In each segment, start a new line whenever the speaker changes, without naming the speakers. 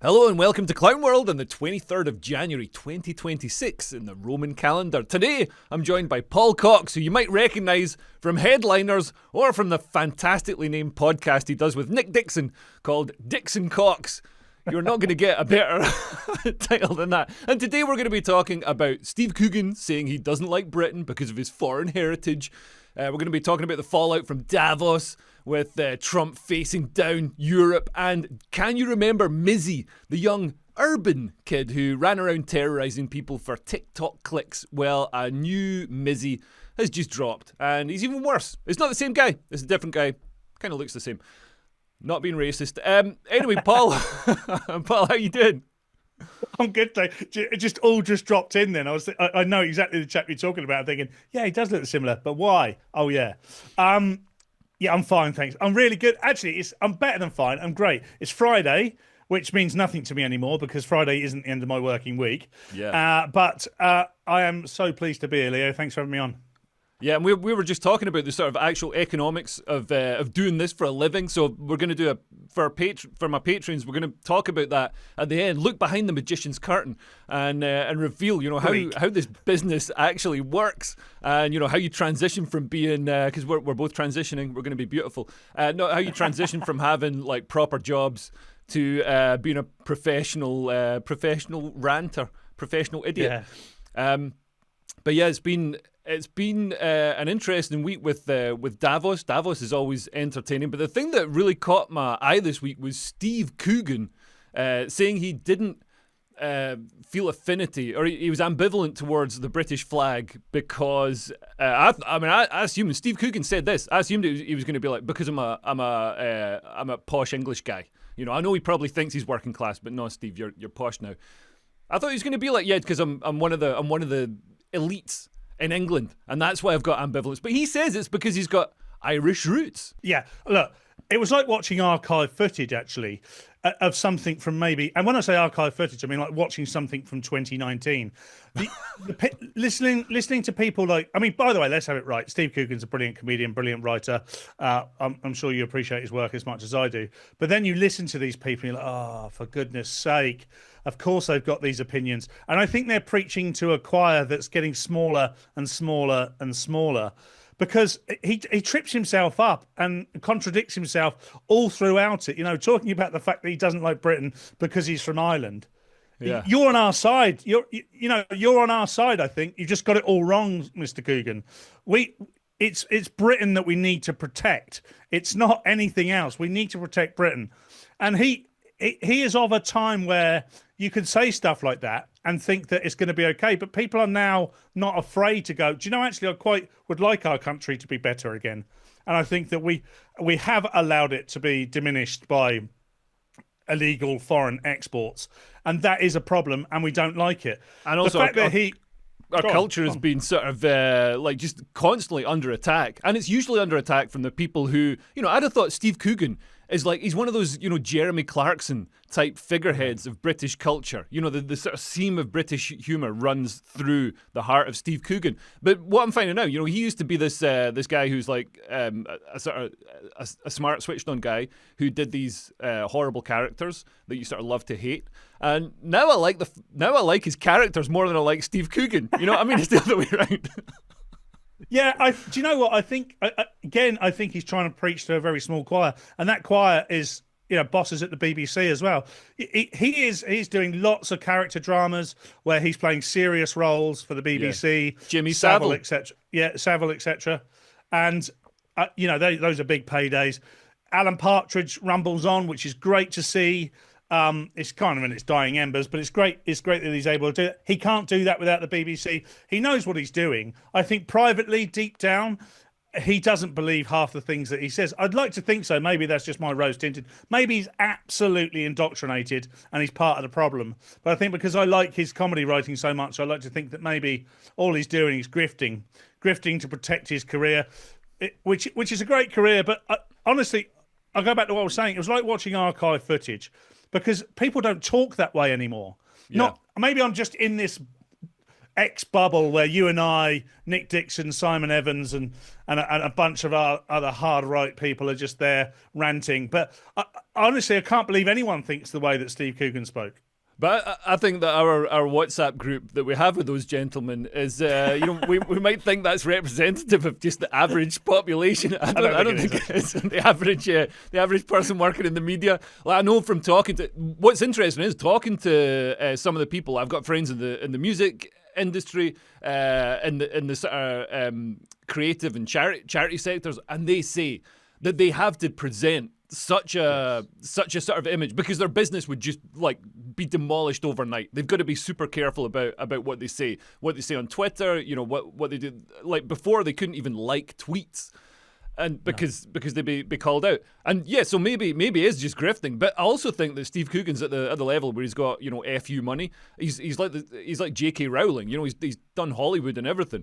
Hello and welcome to Clown World on the 23rd of January 2026 in the Roman calendar. Today I'm joined by Paul Cox, who you might recognise from Headliners or from the fantastically named podcast he does with Nick Dixon called Dixon Cox. You're not going to get a better title than that. And today we're going to be talking about Steve Coogan saying he doesn't like Britain because of his foreign heritage. We're going to be talking about the fallout from Davos with Trump facing down Europe. And can you remember Mizzy, the young urban kid who ran around terrorising people for TikTok clicks? Well, a new Mizzy has just dropped. And he's even worse. It's not the same guy. It's a different guy. Kind of looks the same. Not being racist. Anyway, Paul. Paul, how you doing?
I'm good, Dave. It just dropped in then. I know exactly the chap you're talking about. I'm thinking, yeah, he does look similar, but why? Oh, yeah. Yeah, I'm fine, thanks. I'm really good. Actually, I'm better than fine. I'm great. It's Friday, which means nothing to me anymore because Friday isn't the end of my working week.
Yeah.
But I am so pleased to be here, Leo. Thanks for having me on.
Yeah, and we were just talking about the sort of actual economics of doing this for a living. So we're going to do for my patrons. We're going to talk about that at the end. Look behind the magician's curtain and reveal, how this business actually works, and how you transition from being because we're both transitioning. We're going to be beautiful. How you transition from having like proper jobs to being a professional ranter, professional idiot.
Yeah.
But yeah, it's been an interesting week with Davos. Davos is always entertaining. But the thing that really caught my eye this week was Steve Coogan saying he didn't feel affinity, or he was ambivalent towards the British flag because I assumed Steve Coogan said this. I assumed he was going to be like, because I'm a posh English guy. I know he probably thinks he's working class, but no, Steve, you're posh now. I thought he was going to be like, yeah, because I'm one of the elites in England, and that's why I've got ambivalence. But he says it's because he's got Irish roots.
Yeah, look, it was like watching archive footage, actually, of something from maybe, and when I say archive footage, I mean like watching something from 2019. Listening to people like, by the way, let's have it right. Steve Coogan's a brilliant comedian, brilliant writer. I'm sure you appreciate his work as much as I do. But then you listen to these people, and you're like, oh, for goodness sake. Of course they've got these opinions. And I think they're preaching to a choir that's getting smaller and smaller and smaller because he trips himself up and contradicts himself all throughout it. Talking about the fact that he doesn't like Britain because he's from Ireland. Yeah. You're on our side. You're on our side, I think. You just got it all wrong, Mr. Coogan. It's Britain that we need to protect. It's not anything else. We need to protect Britain. And he is of a time where you can say stuff like that and think that it's going to be okay. But people are now not afraid to go, do you know, actually, I quite would like our country to be better again. And I think that we have allowed it to be diminished by illegal foreign exports. And that is a problem, and we don't like it.
And also, our culture has been sort of just constantly under attack. And it's usually under attack from the people who, I'd have thought Steve Coogan is like, he's one of those, Jeremy Clarkson type figureheads of British culture. The sort of seam of British humour runs through the heart of Steve Coogan. But what I'm finding now, he used to be this guy who's like a smart, switched on guy who did these horrible characters that you sort of love to hate. And now I like his characters more than I like Steve Coogan. It's the other way around.
Yeah, do you know what I think? I think he's trying to preach to a very small choir, and that choir is, bosses at the BBC as well. He's doing lots of character dramas where he's playing serious roles for the BBC.
Yeah. Jimmy Savile,
etc. Yeah, Savile, etc. And those are big paydays. Alan Partridge rumbles on, which is great to see. It's kind of in its dying embers, but it's great. It's great that he's able to do it. He can't do that without the BBC. He knows what he's doing. I think privately, deep down, he doesn't believe half the things that he says. I'd like to think so. Maybe that's just my rose tinted. Maybe he's absolutely indoctrinated and he's part of the problem. But I think because I like his comedy writing so much, I like to think that maybe all he's doing is grifting to protect his career, which is a great career. But honestly, I'll go back to what I was saying. It was like watching archive footage. Because people don't talk that way anymore.
Yeah.
Maybe I'm just in this ex-bubble where you and I, Nick Dixon, Simon Evans, and a bunch of our other hard right people are just there ranting. But honestly, I can't believe anyone thinks the way that Steve Coogan spoke.
But I think that our WhatsApp group that we have with those gentlemen is, we might think that's representative of just the average population. I don't think it's the average person working in the media. Like, I know from talking to, what's interesting is talking to some of the people. I've got friends in the music industry, in the sort of creative and charity sectors, and they say that they have to present such a sort of image because their business would just like be demolished overnight. They've got to be super careful about what they say on Twitter. What they do. Like before, they couldn't even like tweets, and because they'd be called out. And yeah, so maybe it is just grifting. But I also think that Steve Coogan's at the level where he's got FU money. He's like J.K. Rowling. He's done Hollywood and everything.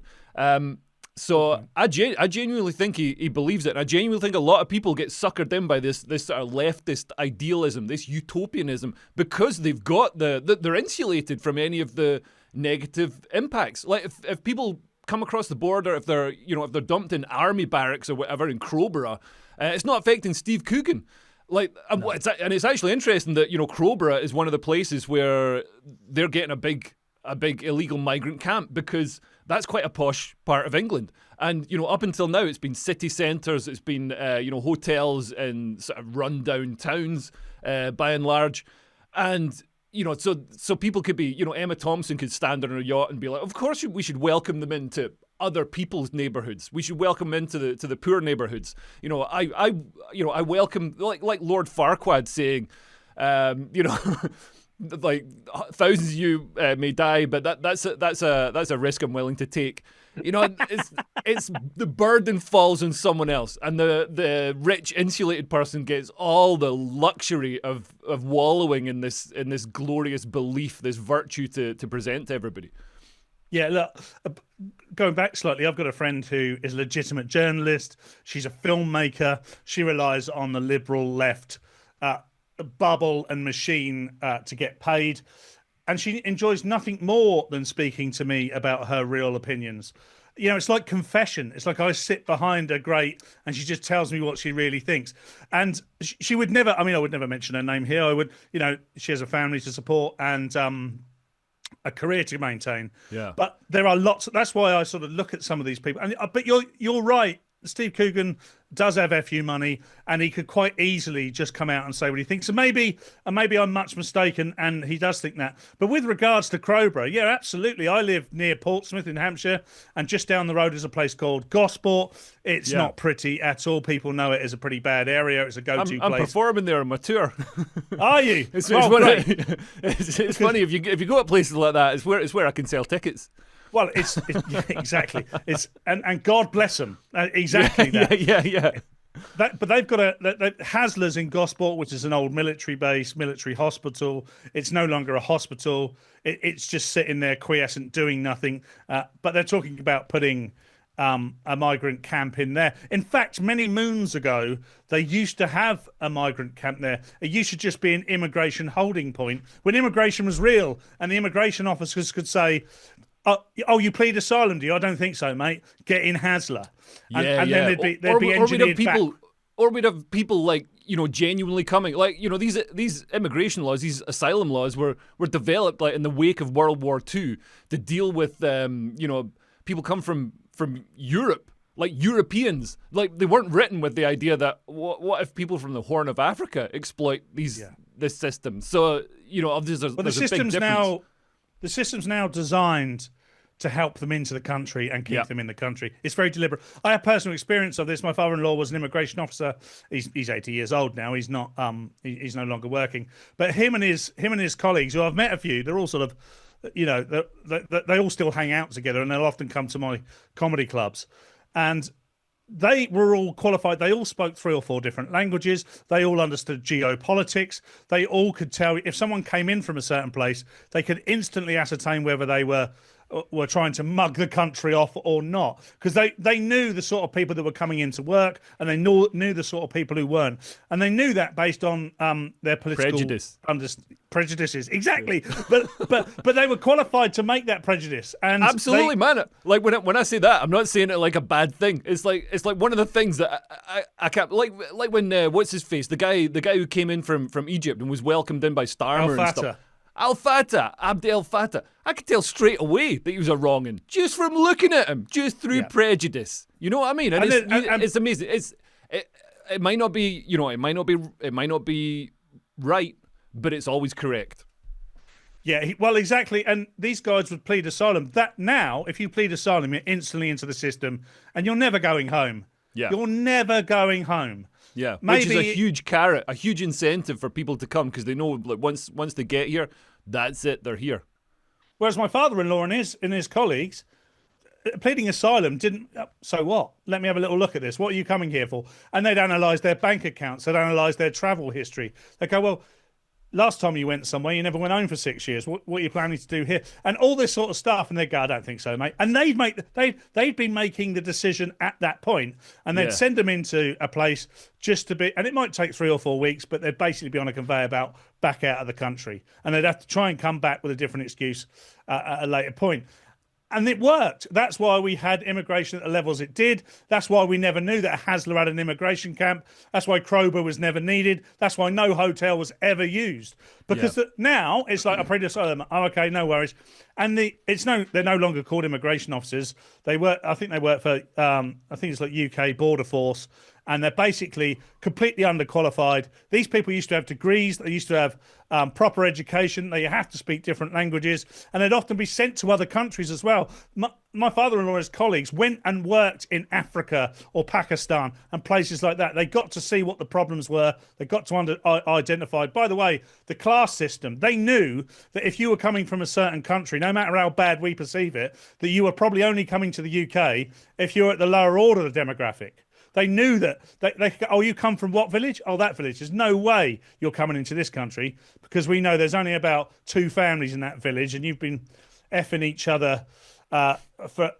So I genuinely think he believes it. And I genuinely think a lot of people get suckered in by this sort of leftist idealism, this utopianism, because they've got they're insulated from any of the negative impacts. Like if people come across the border, if they're dumped in army barracks or whatever in Crowborough, it's not affecting Steve Coogan. Like, no. It's actually interesting that Crowborough is one of the places where they're getting a big illegal migrant camp because that's quite a posh part of England. And, up until now, it's been city centres, it's been, hotels in sort of run-down towns, by and large. And, so people could be, Emma Thompson could stand on her yacht and be like, of course we should welcome them into other people's neighbourhoods. We should welcome them into the poor neighbourhoods. I welcome, like Lord Farquaad saying, like thousands of you may die, but that's a risk I'm willing to take. It's the burden falls on someone else, and the rich insulated person gets all the luxury of wallowing in this glorious belief, this virtue to present to everybody.
Yeah, look, going back slightly, I've got a friend who is a legitimate journalist. She's a filmmaker. She relies on the liberal left bubble and machine to get paid, and she enjoys nothing more than speaking to me about her real opinions. It's like confession. It's like I sit behind a grate and she just tells me what she really thinks. And she would never, I would never mention her name here. I would, she has a family to support and a career to maintain.
Yeah.
But there are lots. That's why I sort of look at some of these people. But you're right. Steve Coogan does have FU money, and he could quite easily just come out and say what he thinks. And maybe I'm much mistaken, and he does think that. But with regards to Crowborough, yeah, absolutely. I live near Portsmouth in Hampshire, and just down the road is a place called Gosport. It's not pretty at all. People know it as a pretty bad area. It's a go-to place.
I'm performing there on my tour.
Are you?
It's funny if you go to places like that. It's where I can sell tickets.
Well, it's exactly. And God bless them. Exactly that.
Yeah.
But they've got Hasler's in Gosport, which is an old military base, military hospital. It's no longer a hospital. It's just sitting there quiescent, doing nothing. But they're talking about putting a migrant camp in there. In fact, many moons ago, they used to have a migrant camp there. It used to just be an immigration holding point when immigration was real, and the immigration officers could say, "Oh, you plead asylum, do you? I don't think so, mate. Get in Hasler." And then they'd be engineered back.
Or we'd have people like, genuinely coming. Like, these immigration laws, these asylum laws were developed like in the wake of World War II to deal with, people come from Europe, like Europeans. Like, they weren't written with the idea that what if people from the Horn of Africa exploit this system? So, there's a big difference.
The system's now designed to help them into the country and keep them in the country. It's very deliberate. I have personal experience of this. My father-in-law was an immigration officer. He's 80 years old now. He's not. He's no longer working. But him and his colleagues, who I've met a few, they're all sort of, they all still hang out together, and they'll often come to my comedy clubs. And they were all qualified. They all spoke 3 or 4 different languages. They all understood geopolitics. They all could tell if someone came in from a certain place, they could instantly ascertain whether they were were trying to mug the country off or not, because they knew the sort of people that were coming into work, and they knew the sort of people who weren't, and they knew that based on their political prejudices. Exactly, but they were qualified to make that prejudice. And
absolutely, man. Like when I say that, I'm not saying it like a bad thing. It's like one of the things that I can't like when what's his face, the guy who came in from Egypt and was welcomed in by Starmer and stuff. Abd El Fattah. I could tell straight away that he was a wrong'un just from looking at him, just through prejudice. You know what I mean? And it's amazing. It might not be, it might not be right, but it's always correct.
Yeah, well, exactly. And these guys would plead asylum. That now, if you plead asylum, you're instantly into the system, and you're never going home.
Yeah,
you're never going home.
Yeah, which is a huge carrot, a huge incentive for people to come, because they know, like, once they get here, that's it, they're here.
Whereas my father-in-law and his colleagues, pleading asylum didn't. So what? Let me have a little look at this. What are you coming here for? And they'd analyse their bank accounts. They'd analyse their travel history. They go, well, last time you went somewhere, you never went home for 6 years. What are you planning to do here? And all this sort of stuff. And they'd go, I don't think so, mate. And they'd been making the decision at that point, and they'd send them into a place just to be, and it might take 3 or 4 weeks, but they'd basically be on a conveyor belt back out of the country. And they'd have to try and come back with a different excuse at a later point. And it worked. That's why we had immigration at the levels it did. That's why we never knew that Hasler had an immigration camp. That's why Krober was never needed. That's why no hotel was ever used. Because now it's like a pre-asylum. Oh, okay, no worries. And they're no longer called immigration officers. I think they work for I think it's like UK Border Force, and they're basically completely underqualified. These people used to have degrees. They used to have proper education. They have to speak different languages, and they'd often be sent to other countries as well. My father-in-law and his colleagues went and worked in Africa or Pakistan and places like that. They got to see what the problems were. They got to identify. By the way, the class system, they knew that if you were coming from a certain country, no matter how bad we perceive it, that you were probably only coming to the UK if you're at the lower order of the demographic. They knew that they could go, oh, you come from what village? Oh, that village. There's no way you're coming into this country, because we know there's only about 2 families in that village, and you've been effing each other for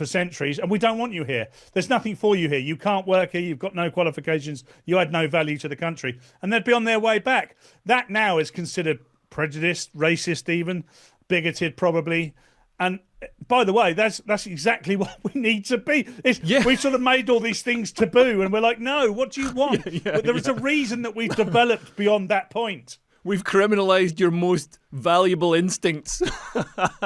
centuries, and we don't want you here. There's nothing for you here. You can't work here. You've got no qualifications. You add no value to the country, and they'd be on their way back. That now is considered prejudiced, racist, even bigoted, probably. And by the way, that's exactly what we need to be. We've sort of made all these things taboo, and we're like, no, what do you want? But there is a reason that we've developed beyond that point.
We've criminalised your most valuable instincts.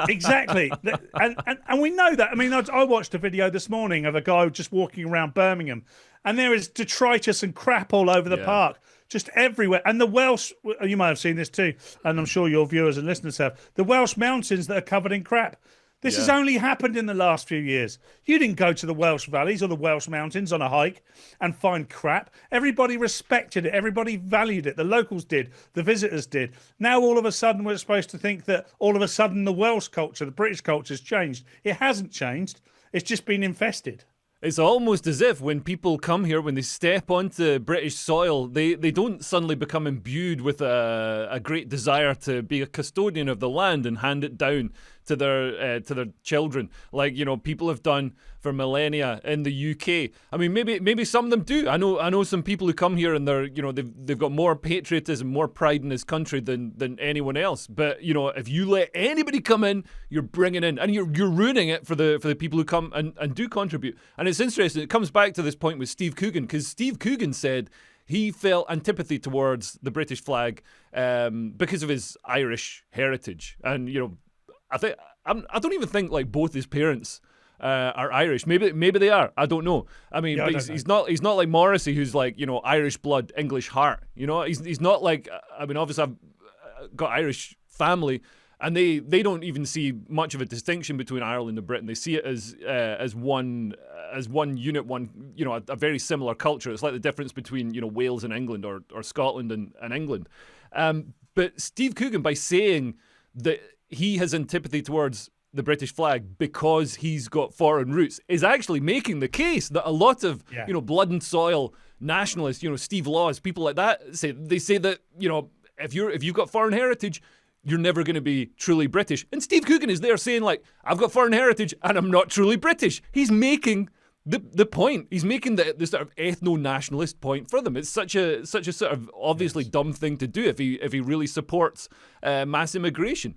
Exactly. And we know that. I mean, I watched a video this morning of a guy just walking around Birmingham, and there is detritus and crap all over the park, just everywhere. And the Welsh, you might have seen this too, and I'm sure your viewers and listeners have, the Welsh mountains that are covered in crap. This has only happened in the last few years. You didn't go to the Welsh valleys or the Welsh mountains on a hike and find crap. Everybody respected it. Everybody valued it. The locals did. The visitors did. Now, all of a sudden, we're supposed to think that all of a sudden the Welsh culture, the British culture has changed. It hasn't changed. It's just been infested.
It's almost as if when people come here, when they step onto British soil, they don't suddenly become imbued with a great desire to be a custodian of the land and hand it down to their children, like people have done for millennia in the UK. I mean, maybe some of them do. I know some people who come here and they're they've got more patriotism, more pride in this country than anyone else. But if you let anybody come in, you're bringing in, and you're ruining it for the people who come and do contribute. And it's interesting. It comes back to this point with Steve Coogan, because Steve Coogan said he felt antipathy towards the British flag because of his Irish heritage, and I don't even think like both his parents are Irish. Maybe they are. I don't know. I mean, but he's not like Morrissey, who's like Irish blood, English heart. He's not like. I mean, obviously I've got Irish family, and they don't even see much of a distinction between Ireland and Britain. They see it as one unit, a very similar culture. It's like the difference between Wales and England, or Scotland and England. But Steve Coogan, by saying that he has antipathy towards the British flag because he's got foreign roots, is actually making the case that a lot of blood and soil nationalists, Steve Laws, people like that, say that if you've got foreign heritage, you're never going to be truly British. And Steve Coogan is there saying, like, I've got foreign heritage and I'm not truly British. He's making the point. He's making the sort of ethno-nationalist point for them. It's such a sort of obviously dumb thing to do if he really supports mass immigration.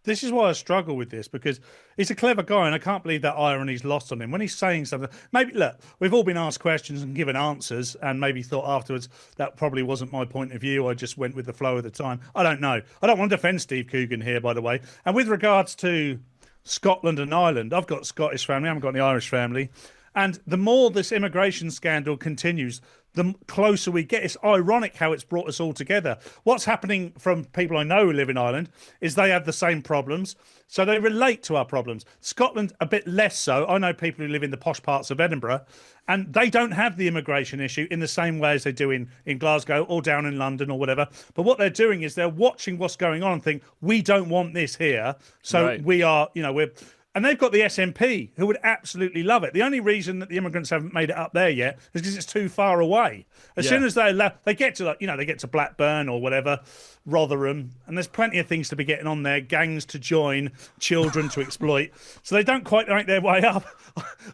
This is why I struggle with this, because he's a clever guy and I can't believe that irony's lost on him. When he's saying something, maybe, look, we've all been asked questions and given answers and maybe thought afterwards that probably wasn't my point of view. I just went with the flow of the time. I don't know. I don't want to defend Steve Coogan here, by the way. And with regards to Scotland and Ireland, I've got a Scottish family, I haven't got any Irish family. And the more this immigration scandal continues, the closer we get. It's ironic how it's brought us all together. What's happening from people I know who live in Ireland is they have the same problems, so they relate to our problems. Scotland, a bit less so. I know people who live in the posh parts of Edinburgh, and they don't have the immigration issue in the same way as they do in Glasgow or down in London or whatever. But what they're doing is they're watching what's going on and think, we don't want this here. So
right.
we are, we're... And they've got the SNP, who would absolutely love it. The only reason that the immigrants haven't made it up there yet is because it's too far away. As soon as they get to, they get to Blackburn or whatever, Rotherham, and there's plenty of things to be getting on there, gangs to join, children to exploit. So they don't quite make their way up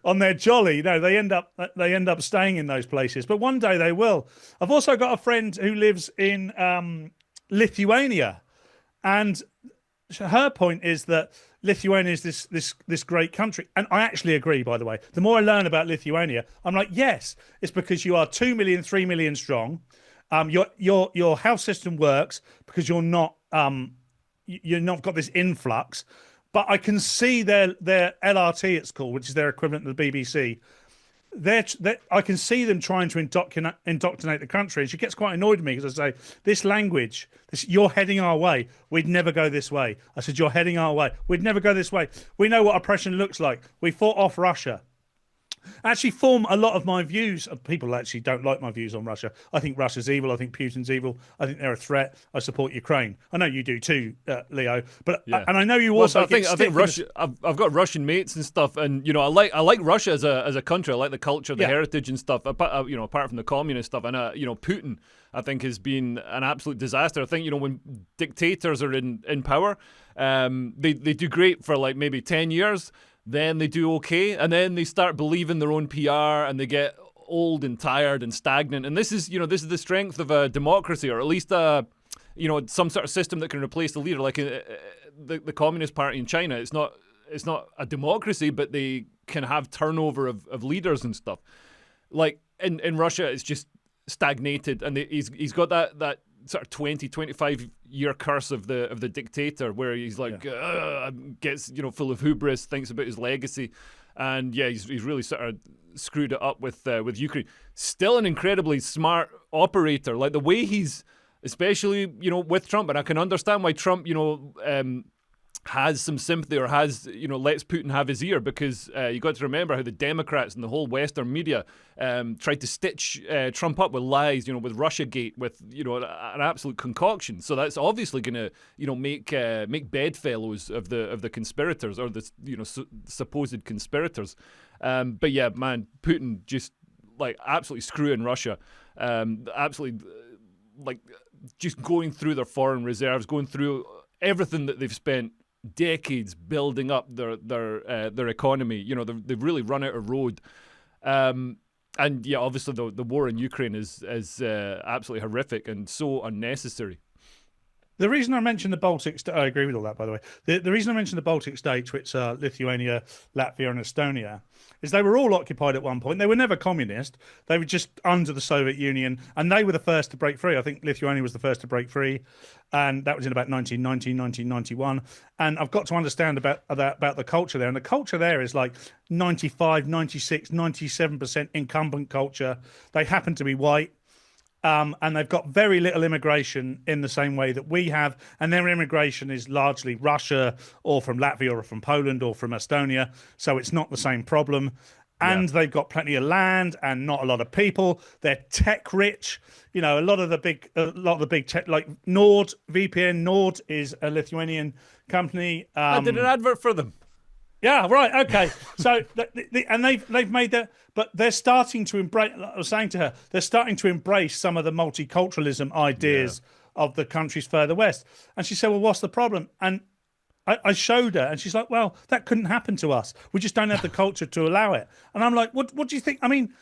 on their jolly. No, they end up staying in those places. But one day they will. I've also got a friend who lives in Lithuania, and her point is that Lithuania is this great country. And I actually agree, by the way. The more I learn about Lithuania, I'm like, yes, it's because you are 2 million, 3 million strong. Your health system works because you're not got this influx. But I can see their LRT, it's called, which is their equivalent to the BBC. I can see them trying to indoctrinate the country. And she gets quite annoyed with me because I say, this language, you're heading our way. We'd never go this way. I said, you're heading our way. We'd never go this way. We know what oppression looks like. We fought off Russia. Actually form a lot of my views. People actually don't like my views on Russia. I think Russia's evil. I think Putin's evil. I think they're a threat. I support Ukraine. I know you do too, Leo. But and I know you also.
I think Russia. I've got Russian mates and stuff, and I like Russia as a country. I like the culture, the heritage and stuff. Apart from the communist stuff, and Putin, I think, has been an absolute disaster. I think when dictators are in power, they do great for like maybe 10 years. Then they do okay, and then they start believing their own PR, and they get old and tired and stagnant. And this is the strength of a democracy, or at least some sort of system that can replace the leader, like the Communist Party in China. It's not a democracy, but they can have turnover of leaders and stuff. Like in Russia, it's just stagnated, and he's got that sort of 25 year curse of the dictator, where he's like gets full of hubris, thinks about his legacy, and he's really sort of screwed it up with Ukraine. Still an incredibly smart operator, like the way he's, especially with Trump, and I can understand why Trump has some sympathy, or has lets Putin have his ear, because you got to remember how the Democrats and the whole Western media tried to stitch Trump up with lies, with Russiagate, with an absolute concoction. So that's obviously going to make bedfellows of the conspirators, or the supposed conspirators. But yeah, man, Putin just like absolutely screwing Russia, absolutely like just going through their foreign reserves, going through everything that they've spent decades building up their economy. They've really run out of road. And obviously the war in Ukraine is absolutely horrific and so unnecessary.
The reason I mentioned the Baltic states, I agree with all that, by the way. The reason I mentioned the Baltic states, which are Lithuania, Latvia, and Estonia, is they were all occupied at one point. They were never communist. They were just under the Soviet Union, and they were the first to break free. I think Lithuania was the first to break free, and that was in about 1990, 1991. And I've got to understand about the culture there. And the culture there is like 95, 96, 97% incumbent culture. They happen to be white. And they've got very little immigration in the same way that we have. And their immigration is largely Russia, or from Latvia, or from Poland, or from Estonia. So it's not the same problem. And they've got plenty of land and not a lot of people. They're tech rich. A lot of the big tech, like Nord is a Lithuanian company.
I did an advert for them.
Yeah, right. Okay. So, and they've made that, but they're starting to embrace. Like I was saying to her, they're starting to embrace some of the multiculturalism ideas of the countries further west. And she said, well, what's the problem? And I showed her, and she's like, well, that couldn't happen to us. We just don't have the culture to allow it. And I'm like, what do you think? I mean,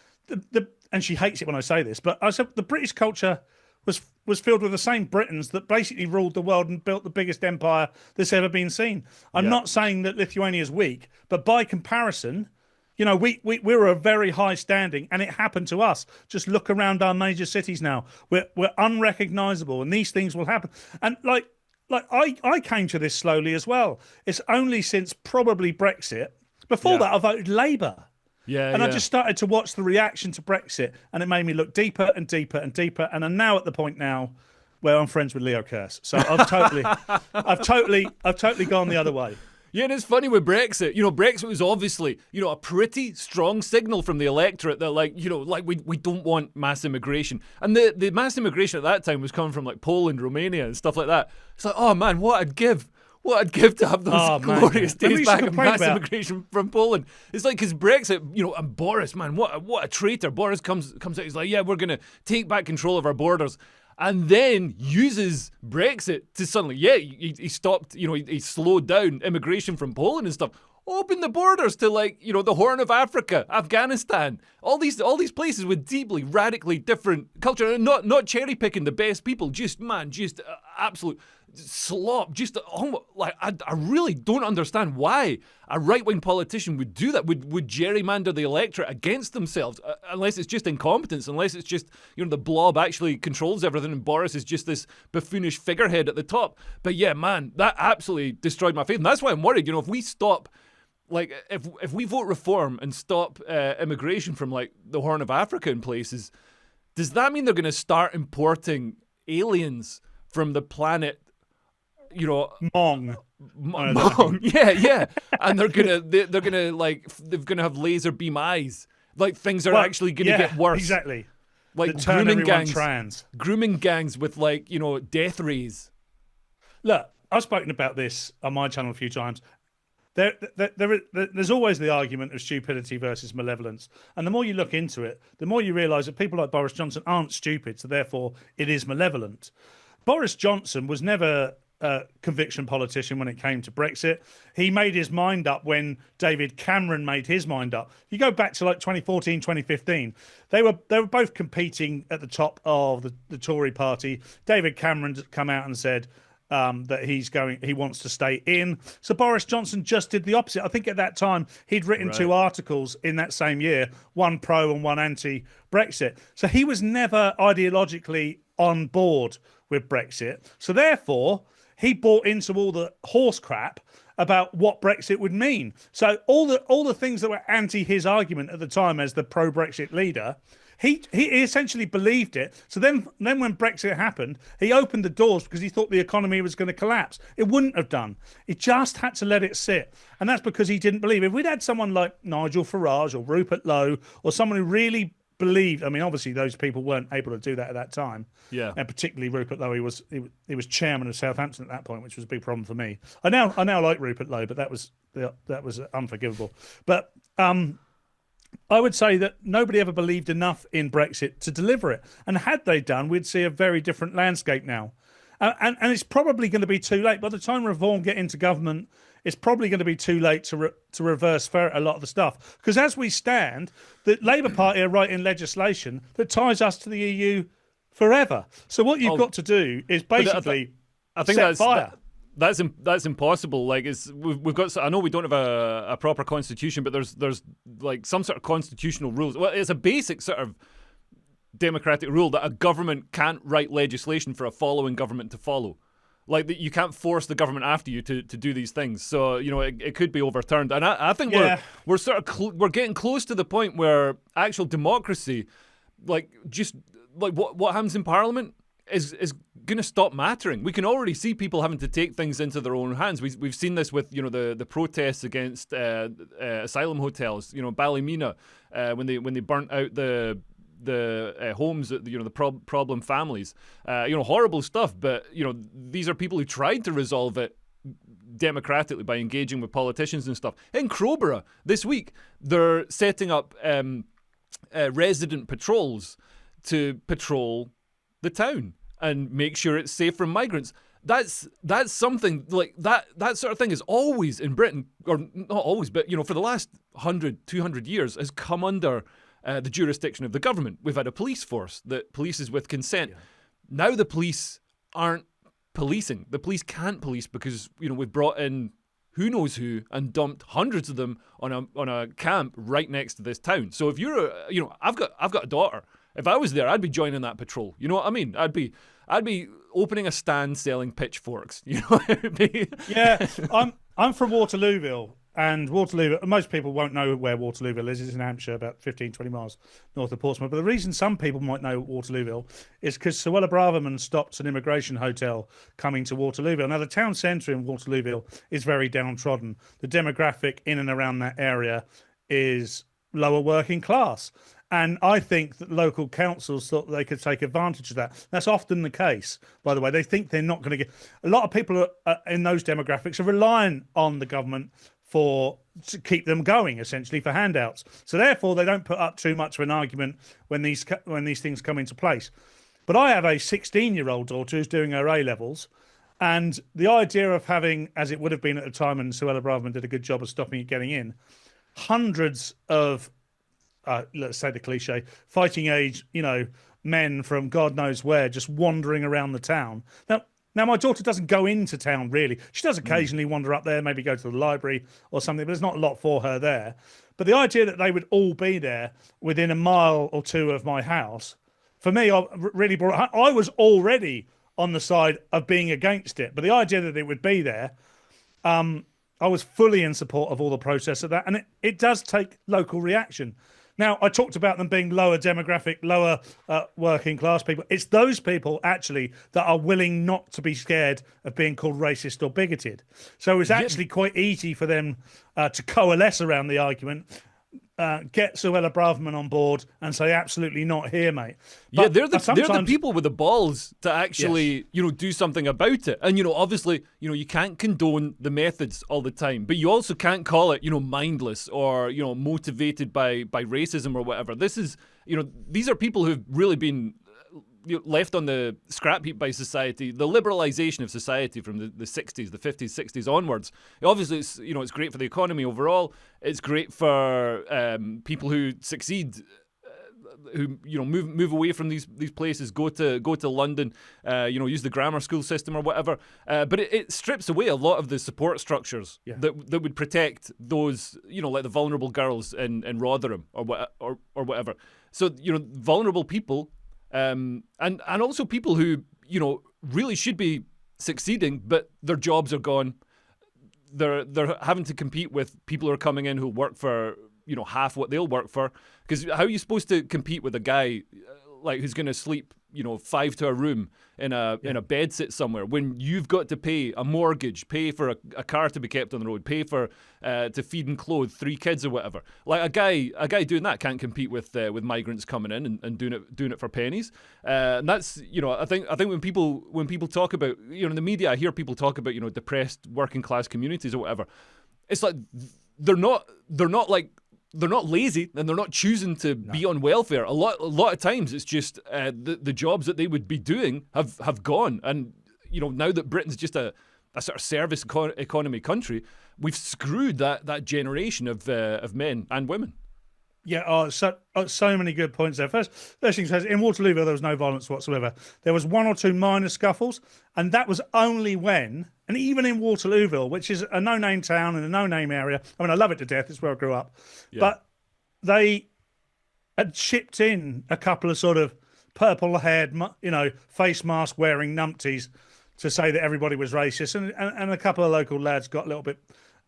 and she hates it when I say this, but I said the British culture was filled with the same Britons that basically ruled the world and built the biggest empire that's ever been seen. I'm not saying that Lithuania's weak, but by comparison, you know, we're a very high standing, and it happened to us. Just look around our major cities now. We're unrecognisable, and these things will happen. And like I came to this slowly as well. It's only since probably Brexit. Before that, I voted Labour. And I just started to watch the reaction to Brexit, and it made me look deeper and deeper and deeper. And I'm now at the point now where I'm friends with Leo Kearse. So I've totally gone the other way.
Yeah, and it's funny with Brexit. You know, Brexit was obviously, you know, a pretty strong signal from the electorate that, like, you know, like we don't want mass immigration. And the mass immigration at that time was coming from like Poland, Romania, and stuff like that. It's like, oh man, what I'd give to have those glorious days back of mass immigration from Poland. It's like, because Brexit, you know, and Boris, man, what a traitor. Boris comes out, he's like, yeah, we're going to take back control of our borders. And then uses Brexit to suddenly, he stopped, you know, he slowed down immigration from Poland and stuff. Open the borders to, like, you know, the Horn of Africa, Afghanistan, all these places with deeply, radically different culture, and not cherry picking the best people, just absolute slop. Just like I really don't understand why a right-wing politician would do that. Would gerrymander the electorate against themselves, unless it's just incompetence, unless it's just, you know, the blob actually controls everything and Boris is just this buffoonish figurehead at the top. But yeah, man, that absolutely destroyed my faith, and that's why I'm worried. You know, if we stop. Like, if we vote reform and stop immigration from, like, the Horn of Africa and places, does that mean they're going to start importing aliens from the planet, you know...
Mong.
Yeah. And they're gonna have laser beam eyes. Like, things are actually going to get worse.
Exactly.
Like, grooming gangs with, like, you know, death rays.
Look, I've spoken about this on my channel a few times. There's always the argument of stupidity versus malevolence. And the more you look into it, the more you realise that people like Boris Johnson aren't stupid, so therefore it is malevolent. Boris Johnson was never a conviction politician when it came to Brexit. He made his mind up when David Cameron made his mind up. You go back to like 2014, 2015, they were both competing at the top of the Tory party. David Cameron come out and said, that he wants to stay in. So Boris Johnson just did the opposite. I think at that time he'd written 2 articles in that same year, one pro and one anti-Brexit. So he was never ideologically on board with Brexit. So therefore, he bought into all the horse crap about what Brexit would mean. So all the things that were anti his argument at the time as the pro-Brexit leader, he essentially believed it. So then when Brexit happened, he opened the doors because he thought the economy was going to collapse. It wouldn't have done. He just had to let it sit. And that's because he didn't believe. If we'd had someone like Nigel Farage or Rupert Lowe or someone who really believed, I mean, obviously those people weren't able to do that at that time.
Yeah.
And particularly Rupert Lowe, he was chairman of Southampton at that point, which was a big problem for me. I now like Rupert Lowe, but that was unforgivable. But I would say that nobody ever believed enough in Brexit to deliver it. And had they done, we'd see a very different landscape now. And it's probably going to be too late. By the time Reform get into government, it's probably going to be too late to reverse ferret a lot of the stuff. Because as we stand, the Labour Party are writing legislation that ties us to the EU forever. So what you've got to do is basically set fire.
That's impossible. Like, we've got. I know we don't have a proper constitution, but there's like some sort of constitutional rules. Well, it's a basic sort of democratic rule that a government can't write legislation for a following government to follow. Like, you can't force the government after you to do these things. So, you know, it could be overturned. And I think we're sort of we're getting close to the point where actual democracy, like, just like what happens in Parliament is going to stop mattering. We can already see people having to take things into their own hands. We've seen this with, you know, the protests against asylum hotels. You know, Ballymena, when they burnt out the homes, you know, the problem families. You know, horrible stuff. But, you know, these are people who tried to resolve it democratically by engaging with politicians and stuff. In Crowborough this week, they're setting up resident patrols to patrol the town. and make sure it's safe from migrants. That's something like that sort of thing is always in Britain, or not always, but for the last 100, 200 years has come under the jurisdiction of the government. We've had a police force that polices with consent. Yeah. Now the police aren't policing. The police can't police because we've brought in who knows who and dumped hundreds of them on a camp right next to this town. So if you're I've got a daughter. If I was there, I'd be joining that patrol. You know what I mean? I'd be opening a stand selling pitchforks.
Yeah, I'm from Waterlooville, and Waterlooville, most people won't know where Waterlooville is. It's in Hampshire, about 15, 20 miles north of Portsmouth. But the reason some people might know Waterlooville is because Suella Braverman stopped an immigration hotel coming to Waterlooville. Now, the town centre in Waterlooville is very downtrodden. The demographic in and around that area is lower working class. And I think that local councils thought they could take advantage of that. That's often the case, by the way. They think they're not going to get... A lot of people in those demographics are relying on the government to keep them going, essentially, for handouts. So therefore, they don't put up too much of an argument when these things come into place. But I have a 16-year-old daughter who's doing her A-levels, and the idea of having, as it would have been at the time, and Suella Braverman did a good job of stopping it getting in, hundreds of let's say the cliche, fighting age, men from God knows where, just wandering around the town. Now my daughter doesn't go into town, really. She does occasionally wander up there, maybe go to the library or something, but there's not a lot for her there. But the idea that they would all be there within a mile or two of my house, for me, really brought... I was already on the side of being against it, but the idea that it would be there... I was fully in support of all the process of that, and it does take local reaction. Now, I talked about them being lower demographic, lower working class people. It's those people, actually, that are willing not to be scared of being called racist or bigoted. So it's actually quite easy for them to coalesce around the argument, get Suella Braverman on board and say, absolutely not here, mate. But
they're the people with the balls to actually, do something about it. And, obviously, you can't condone the methods all the time, but you also can't call it, mindless or, motivated by racism or whatever. This is, these are people who've really been left on the scrap heap by society, the liberalisation of society from the 60s, the 50s, 60s onwards. Obviously, it's great for the economy overall. It's great for people who succeed, who move away from these places, go to London, use the grammar school system or whatever. But it strips away a lot of the support structures that would protect those, like the vulnerable girls in Rotherham or whatever. So vulnerable people. And also people who, really should be succeeding, but their jobs are gone. They're having to compete with people who are coming in who work for, half what they'll work for. Because how are you supposed to compete with a guy who's going to sleep, 5 to a room in a bed sit somewhere when you've got to pay a mortgage, pay for a car to be kept on the road, pay for to feed and clothe 3 kids or whatever. Like a guy doing that can't compete with migrants coming in and doing it for pennies. And that's I think when people talk about in the media, I hear people talk about depressed working class communities or whatever. It's like they're not lazy and they're not choosing to be on welfare. A lot of times it's just the jobs that they would be doing have gone. And now that Britain's just a sort of service economy country, we've screwed that generation of men and women.
Yeah, so many good points there. First thing says, in Waterlooville, there was no violence whatsoever. There was 1 or 2 minor scuffles, and that was only when, and even in Waterlooville, which is a no-name town and a no-name area, I mean, I love it to death, it's where I grew up, but they had shipped in a couple of sort of purple-haired, face mask-wearing numpties to say that everybody was racist, and a couple of local lads got a little bit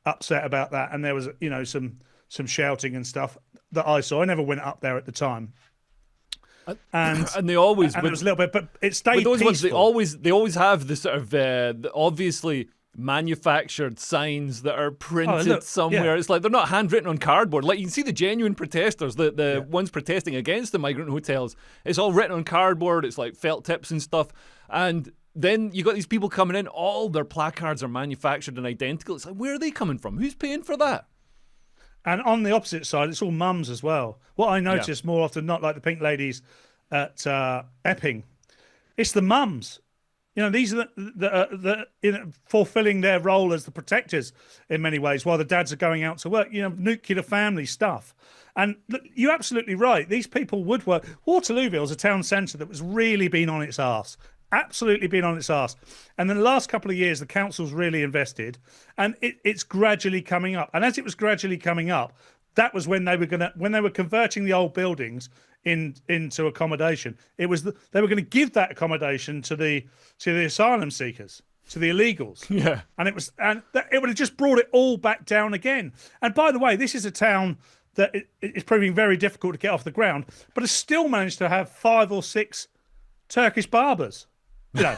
upset about that, and there was, some shouting and stuff that I saw. I never went up there at the time. And
they always...
And it was a little bit... But it stayed
those
peaceful.
Ones, they always have the sort of the obviously manufactured signs that are printed somewhere. Yeah. It's like they're not handwritten on cardboard. Like you can see the genuine protesters, the ones protesting against the migrant hotels. It's all written on cardboard. It's like felt tips and stuff. And then you got these people coming in. All their placards are manufactured and identical. It's like, where are they coming from? Who's paying for that?
And on the opposite side, it's all mums as well. What I noticed more often, not like the pink ladies at Epping, It's the mums. These are fulfilling their role as the protectors in many ways, while the dads are going out to work. Nuclear family stuff. And look, you're absolutely right. These people would work. Waterlooville is a town centre that was really been on its arse. Absolutely been on its arse. And in the last couple of years, the council's really invested, and it's gradually coming up. And as it was gradually coming up, that was when they were converting the old buildings into accommodation. They were going to give that accommodation to the asylum seekers, to the illegals.
Yeah.
And it would have just brought it all back down again. And by the way, this is a town that is proving very difficult to get off the ground, but has still managed to have 5 or 6 Turkish barbers.
Yeah.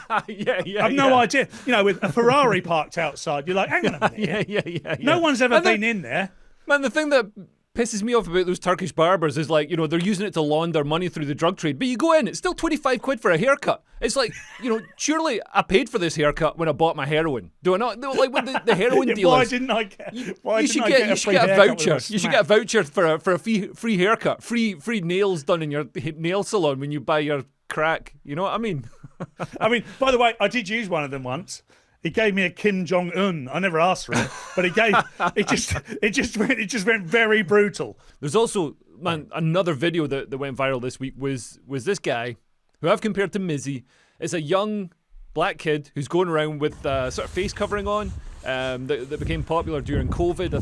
I've no idea. With a Ferrari parked outside, you're like, hang on a minute.
Yeah.
No one's ever been in there.
Man, the thing that pisses me off about those Turkish barbers is like, they're using it to launder money through the drug trade. But you go in, it's still 25 quid for a haircut. It's like, surely I paid for this haircut when I bought my heroin. Do I not? Like with the heroin dealers.
Why didn't I get?
You should get a voucher. You should get a voucher for a free haircut, free nails done in your nail salon when you buy your crack. You know what I mean?
By the way, I did use one of them once. He gave me a Kim Jong-un. I never asked for it, but it just went very brutal.
There's also, man, another video that went viral this week was this guy who I've compared to Mizzy. It's a young black kid who's going around with sort of face covering on that became popular during COVID.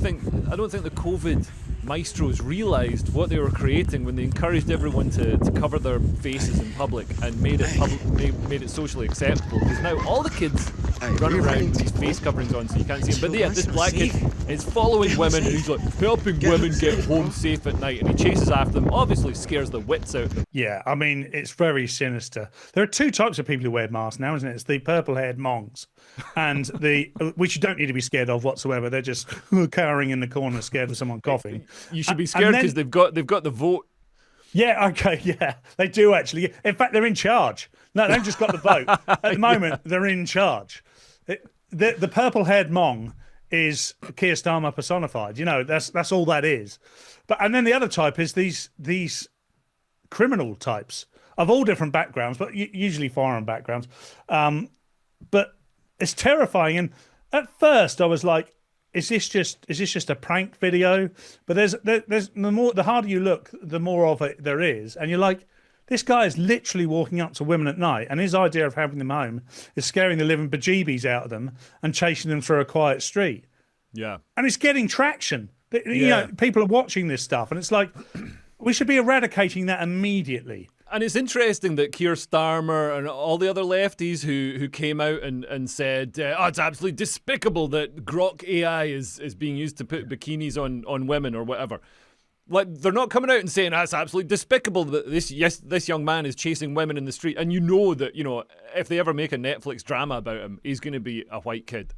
I don't think the COVID maestros realised what they were creating when they encouraged everyone to cover their faces in public and made it socially acceptable. Because now all the kids run around with these face coverings on so you can't see them. But yeah, this black kid is following women and he's like helping women get home safe at night, and he chases after them, obviously scares the wits out of them.
Yeah, it's very sinister. There are 2 types of people who wear masks now, isn't it? It's the purple-haired monks and which you don't need to be scared of whatsoever. They're just cowering in the corner scared of someone coughing.
You should be scared because they've got the vote.
Yeah, okay, yeah. They do actually. In fact, they're in charge. No, they've just got the vote. At the moment, they're in charge. The purple-haired Mong is Keir Starmer personified. That's all that is. And then the other type is these criminal types of all different backgrounds, but usually foreign backgrounds. But it's terrifying. And at first, I was like, Is this just a prank video? But there's the harder you look, the more of it there is, and you're like, this guy is literally walking up to women at night, and his idea of having them home is scaring the living bejeebies out of them and chasing them through a quiet street.
Yeah,
and it's getting traction. People are watching this stuff, and it's like we should be eradicating that immediately.
And it's interesting that Keir Starmer and all the other lefties who came out and said, it's absolutely despicable that Grok AI is being used to put bikinis on women or whatever. Like, they're not coming out and saying that's absolutely despicable that this young man is chasing women in the street. And that, if they ever make a Netflix drama about him, he's going to be a white kid.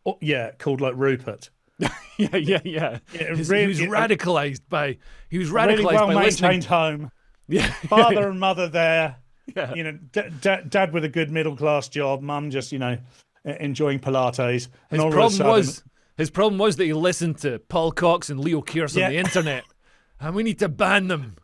Oh, yeah, called like Rupert.
Yeah. He was radicalised by
really well-maintained home.
Yeah,
father and mother there.
Yeah,
dad with a good middle-class job, mum just enjoying Pilates. And
His problem was that he listened to Paul Cox and Leo Kearse on the internet, and we need to ban them.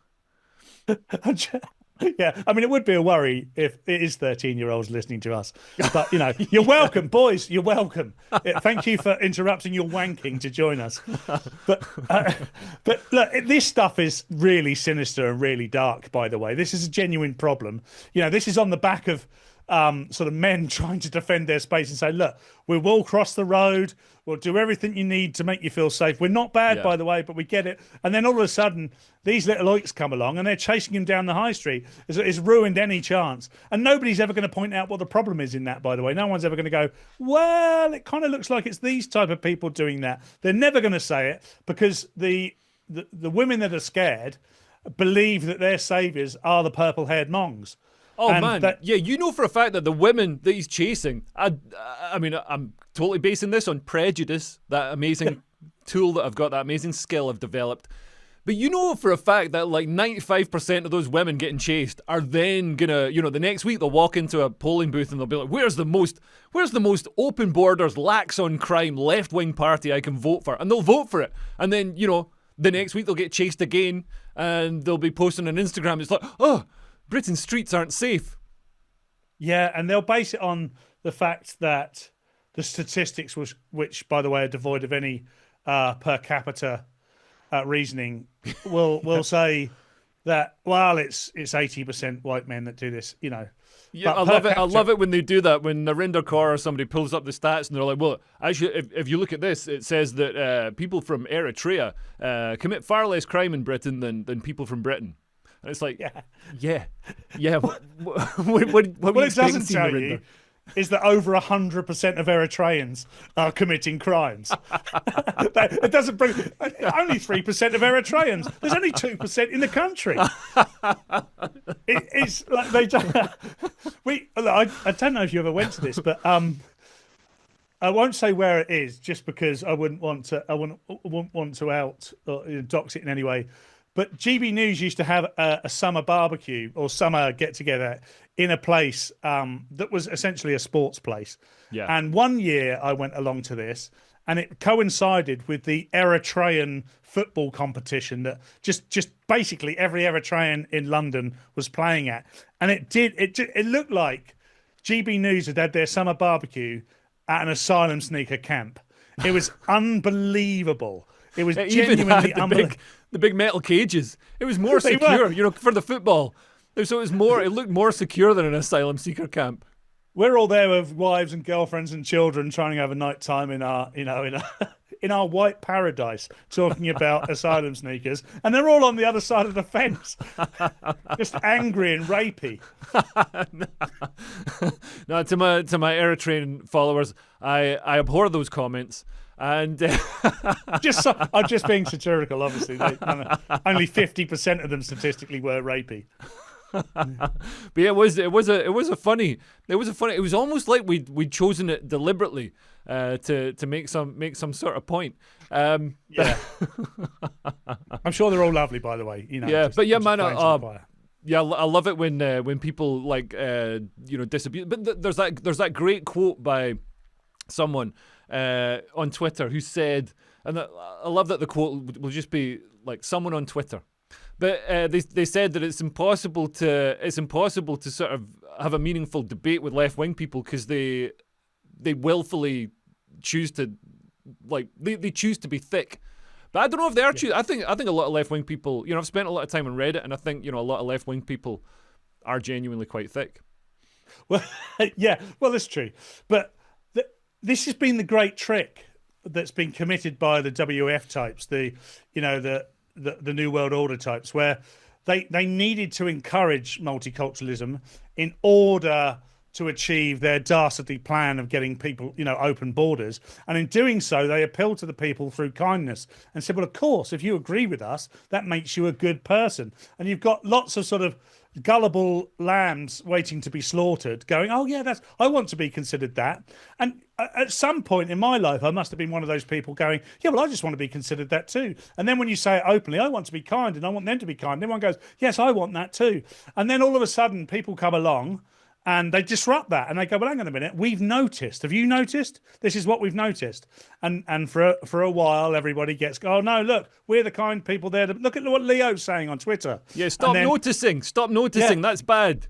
Yeah, it would be a worry if it is 13-year-olds listening to us. But, you're welcome, boys. You're welcome. Thank you for interrupting your wanking to join us. But look, this stuff is really sinister and really dark, by the way. This is a genuine problem. This is on the back of sort of men trying to defend their space and say, look, we will cross the road. We'll do everything you need to make you feel safe. We're not bad, by the way, but we get it. And then all of a sudden, these little oiks come along and they're chasing him down the high street. It's ruined any chance. And nobody's ever going to point out what the problem is in that, by the way. No one's ever going to go, well, it kind of looks like it's these type of people doing that. They're never going to say it because the women that are scared believe that their saviours are the purple-haired mongs.
Oh, and man. You know for a fact that the women that he's chasing, I'm totally basing this on prejudice, that amazing tool that I've got, that amazing skill I've developed. But you know for a fact that like 95% of those women getting chased are then gonna, the next week they'll walk into a polling booth and they'll be like, where's the most open borders, lax on crime, left-wing party I can vote for? And they'll vote for it. And then, the next week they'll get chased again and they'll be posting on Instagram. It's like, oh, Britain's streets aren't safe.
Yeah, and they'll base it on the fact that the statistics, which by the way are devoid of any per capita reasoning, will say that, well, it's 80% white men that do this,
Yeah,
but
I
per
love it. I
capita.
love it when they do that. When Narinder Kaur or somebody pulls up the stats and they're like, "Well, actually, if you look at this, it says that people from Eritrea commit far less crime in Britain than people from Britain." And it's like, yeah. What were
What
you
it doesn't
experiencing,
tell
Narinder?
you is that over 100% of Eritreans are committing crimes. It doesn't bring only 3% of Eritreans. There's only 2% in the country. It's like they don't. I don't know if you ever went to this, but I won't say where it is, just because I wouldn't want to. I wouldn't want to out or dox it in any way. But GB News used to have a summer barbecue or summer get together in a place that was essentially a sports place.
Yeah.
And one year I went along to this, and it coincided with the Eritrean football competition that just basically every Eritrean in London was playing at. And it looked like GB News had their summer barbecue at an asylum sneaker camp. It was unbelievable. It was
It even
genuinely
had
unbelievable.
the big metal cages. It was more
They
secure,
were.
for the football. So it was more. It looked more secure than an asylum seeker camp.
We're all there with wives and girlfriends and children trying to have a night time in our, in our white paradise, talking about asylum sneakers, and they're all on the other side of the fence, just angry and rapey.
No, to my Eritrean followers, I abhor those comments. And
I'm just being satirical. Obviously, only 50% of them statistically were rapey.
but yeah, it was almost like we'd chosen it deliberately to make some sort of point.
Yeah, I'm sure they're all lovely, by the way.
Yeah, but yeah, man.
Yeah,
I love it when people like disabuse. But there's that great quote by someone on Twitter who said, and I love that the quote will just be like someone on Twitter. But they said that it's impossible to sort of have a meaningful debate with left wing people because they willfully choose to they choose to be thick. But I don't know if they are true. I think a lot of left wing people, I've spent a lot of time on Reddit, and I think a lot of left wing people are genuinely quite thick.
Well, yeah, well, that's true. But this has been the great trick that's been committed by the WF types, the New World Order types, where they needed to encourage multiculturalism in order to achieve their dastardly plan of getting people, open borders. And in doing so, they appealed to the people through kindness and said, well, of course, if you agree with us, that makes you a good person. And you've got lots of sort of gullible lambs waiting to be slaughtered going, oh, yeah, I want to be considered that. And at some point in my life, I must have been one of those people going, yeah, well, I just want to be considered that too. And then when you say it openly, I want to be kind and I want them to be kind, and everyone goes, yes, I want that too. And then all of a sudden, people come along and they disrupt that, and they go, well, hang on a minute, we've noticed. Have you noticed? This is what we've noticed. And for a while, everybody gets, oh, no, look, we're the kind people there. Look at what Leo's saying on Twitter.
Yeah, stop noticing. Yeah. That's bad.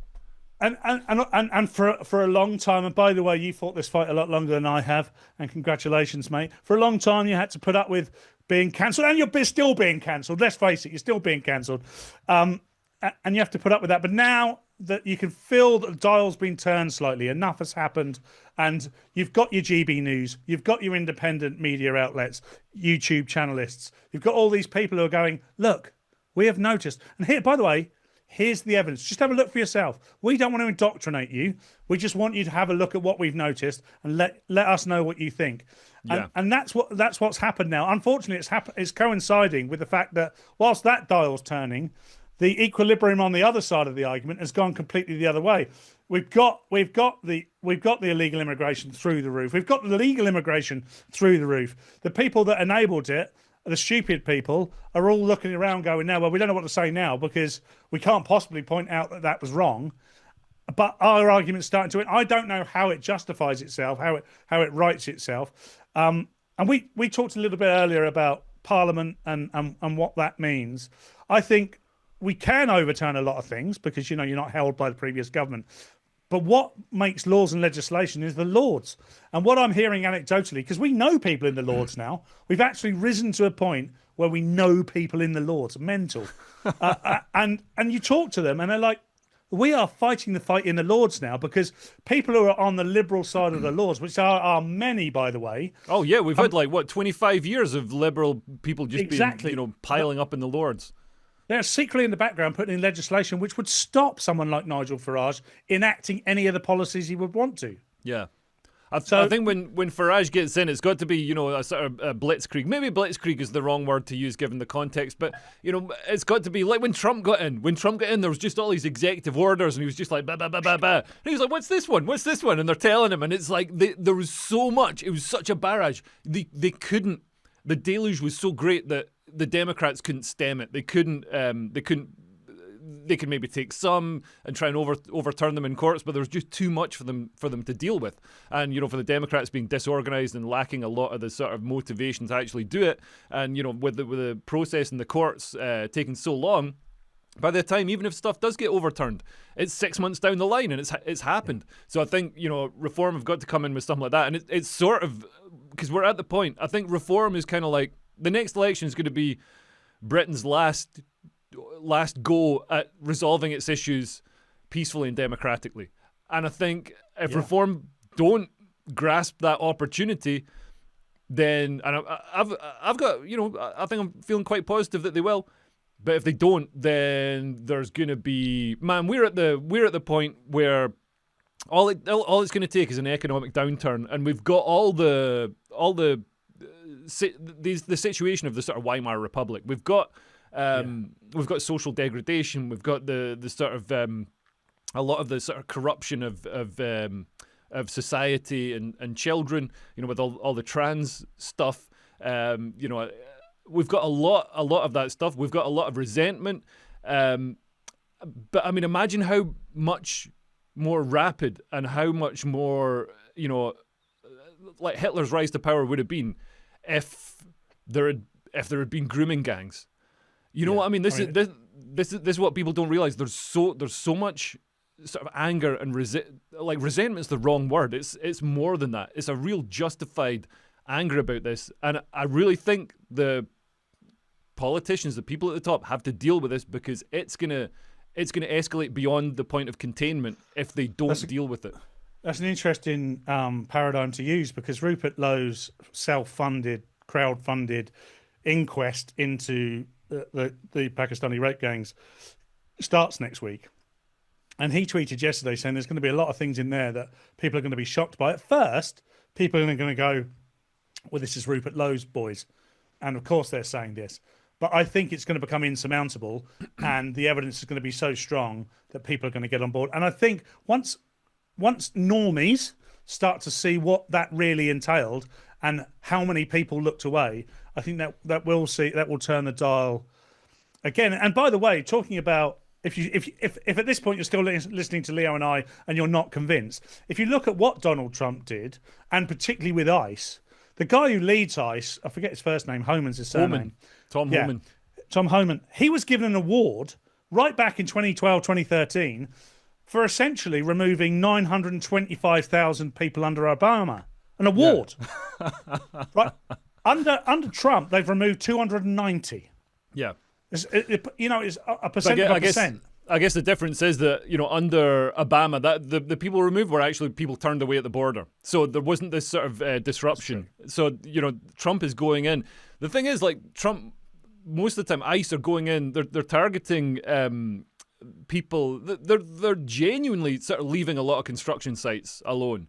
And for a long time, and by the way, you fought this fight a lot longer than I have, and congratulations, mate. For a long time, you had to put up with being cancelled, and you're still being cancelled. Let's face it, you're still being cancelled. And you have to put up with that. But now that you can feel that the dial's been turned slightly, enough has happened, and you've got your GB News, you've got your independent media outlets, YouTube channelists, you've got all these people who are going, look, we have noticed. And here, by the way, here's the evidence. Just have a look for yourself. We don't want to indoctrinate you. We just want you to have a look at what we've noticed and let us know what you think.
Yeah.
And that's what's happened now. Unfortunately, it's coinciding with the fact that whilst that dial's turning, the equilibrium on the other side of the argument has gone completely the other way. We've got the illegal immigration through the roof. We've got the legal immigration through the roof. The people that enabled it, the stupid people, are all looking around going, no, well, we don't know what to say now because we can't possibly point out that was wrong. But our argument's starting to. I don't know how it justifies itself, how it rights itself. And we talked a little bit earlier about Parliament and what that means. I think we can overturn a lot of things because, you're not held by the previous government. But what makes laws and legislation is the Lords. And what I'm hearing anecdotally, because we know people in the Lords now, we've actually risen to a point where we know people in the Lords. Mental. And you talk to them and they're like, we are fighting the fight in the Lords now because people who are on the liberal side of the Lords, which are many, by the way.
Oh, yeah, we've had 25 years of liberal people just
exactly.
being, piling up in the Lords.
They're secretly in the background putting in legislation which would stop someone like Nigel Farage enacting any of the policies he would want to.
Yeah. I think when Farage gets in, it's got to be, a sort of a blitzkrieg. Maybe blitzkrieg is the wrong word to use given the context, but, it's got to be like when Trump got in. When Trump got in, there was just all these executive orders, and he was just like, bah, bah, bah, bah, bah. And he was like, what's this one? What's this one? And they're telling him, and it's like, there was so much. It was such a barrage. They couldn't, the deluge was so great that the Democrats couldn't stem it. They could maybe take some and try and overturn them in courts, but there was just too much for them to deal with. And, for the Democrats being disorganized and lacking a lot of the sort of motivation to actually do it, and, with the process in the courts taking so long, by the time, even if stuff does get overturned, it's 6 months down the line and it's happened. So I think, reform have got to come in with something like that. And it's sort of, because we're at the point, I think reform is kind of like, the next election is going to be Britain's last go at resolving its issues peacefully and democratically. And I think if reform don't grasp that opportunity, then, and I've got, I think I'm feeling quite positive that they will. But if they don't, then there's going to be, man, we're at the point where all it's going to take is an economic downturn, and we've got the situation of the sort of Weimar Republic. We've got social degradation. We've got the sort of a lot of the sort of corruption of society and children. With all the trans stuff. We've got a lot of that stuff. We've got a lot of resentment. But I mean, imagine how much more rapid and how much more like Hitler's rise to power would have been if there had been grooming gangs. You know what I mean? This is what people don't realize. There's so much sort of anger and resentment's the wrong word. It's more than that. It's a real justified anger about this, and I really think the politicians, the people at the top, have to deal with this because it's gonna escalate beyond the point of containment if they don't deal with it.
That's an interesting paradigm to use because Rupert Lowe's self-funded, crowd-funded inquest into the Pakistani rape gangs starts next week. And he tweeted yesterday saying there's going to be a lot of things in there that people are going to be shocked by. At first, people are going to go, well, this is Rupert Lowe's boys. And of course they're saying this. But I think it's going to become insurmountable and the evidence is going to be so strong that people are going to get on board. And I think once normies start to see what that really entailed and how many people looked away, I think that will turn the dial again. And by the way, talking about if at this point you're still listening to Leo and I and you're not convinced, if you look at what Donald Trump did, and particularly with ICE, the guy who leads ICE, I forget his first name, Homan's his surname.
Tom Homan.
Tom Homan. He was given an award right back in 2012, 2013 for essentially removing 925,000 people under Obama. An award. Yeah. Right. Under Trump, they've removed 290.
Yeah.
It's a percent of a percent.
I guess the difference is that, under Obama, that the people removed were actually people turned away at the border. So there wasn't this sort of disruption. So, Trump is going in. The thing is, like, Trump, most of the time, ICE are going in, they're targeting people. They're genuinely sort of leaving a lot of construction sites alone.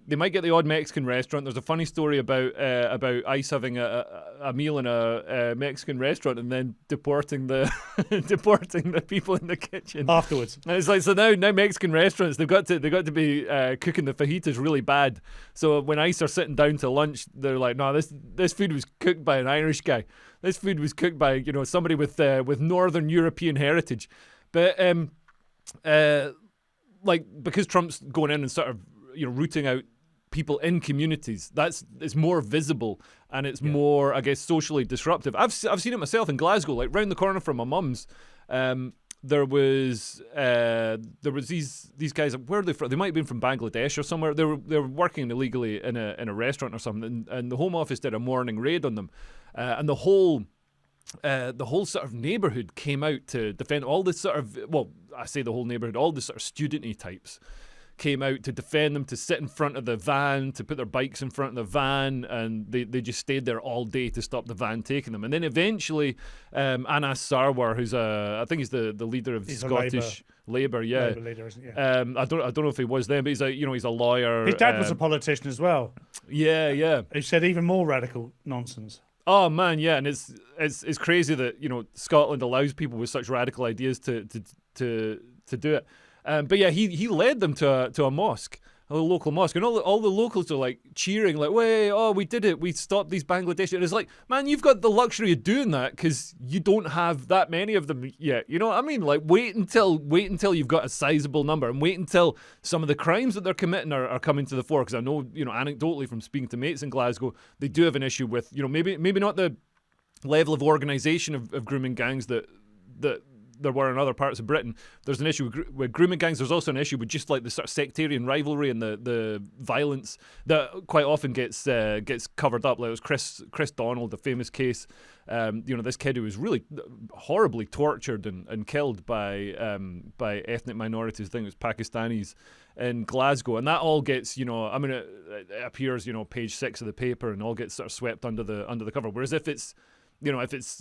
They might get the odd Mexican restaurant. There's a funny story about ICE having a meal in a Mexican restaurant and then deporting the people in the kitchen
afterwards.
And it's like, so now Mexican restaurants, they've got to be cooking the fajitas really bad. So when ICE are sitting down to lunch, they're like, no, this food was cooked by an Irish guy. This food was cooked by somebody with Northern European heritage. But because Trump's going in and sort of rooting out people in communities, it's more visible and it's more, I guess, socially disruptive. I've seen it myself in Glasgow, like round the corner from my mum's. there was these guys. Where are they from? They might have been from Bangladesh or somewhere. They were working illegally in a restaurant or something, and the Home Office did a morning raid on them, and the whole sort of neighbourhood came out to defend all this sort of, well, I say the whole neighbourhood, all the sort of student-y types came out to defend them, to sit in front of the van, to put their bikes in front of the van, and they just stayed there all day to stop the van taking them. And then eventually, Anas Sarwar, who's I think he's the leader of Scottish Labour, yeah.
Labour leader, isn't he?
Yeah. I don't know if he was then, but he's a lawyer.
His dad was a politician as well.
Yeah.
He said even more radical nonsense.
Oh man, yeah, and it's crazy that Scotland allows people with such radical ideas to do it. But yeah, he led them to a mosque, a local mosque, and all the locals are like cheering, like, "Way, oh, we did it! We stopped these Bangladeshi." And it's like, man, you've got the luxury of doing that because you don't have that many of them yet. You know what I mean? Like, wait until you've got a sizable number, and wait until some of the crimes that they're committing are coming to the fore. Because I know, anecdotally from speaking to mates in Glasgow, they do have an issue with, maybe not the level of organisation of grooming gangs that there were in other parts of Britain. There's an issue with grooming gangs. There's also an issue with just like the sort of sectarian rivalry and the violence that quite often gets covered up. Like it was Chris Donald, the famous case. This kid who was really horribly tortured and killed by ethnic minorities. I think it was Pakistanis in Glasgow, and that all gets it appears page 6 of the paper and all gets sort of swept under the cover. Whereas if it's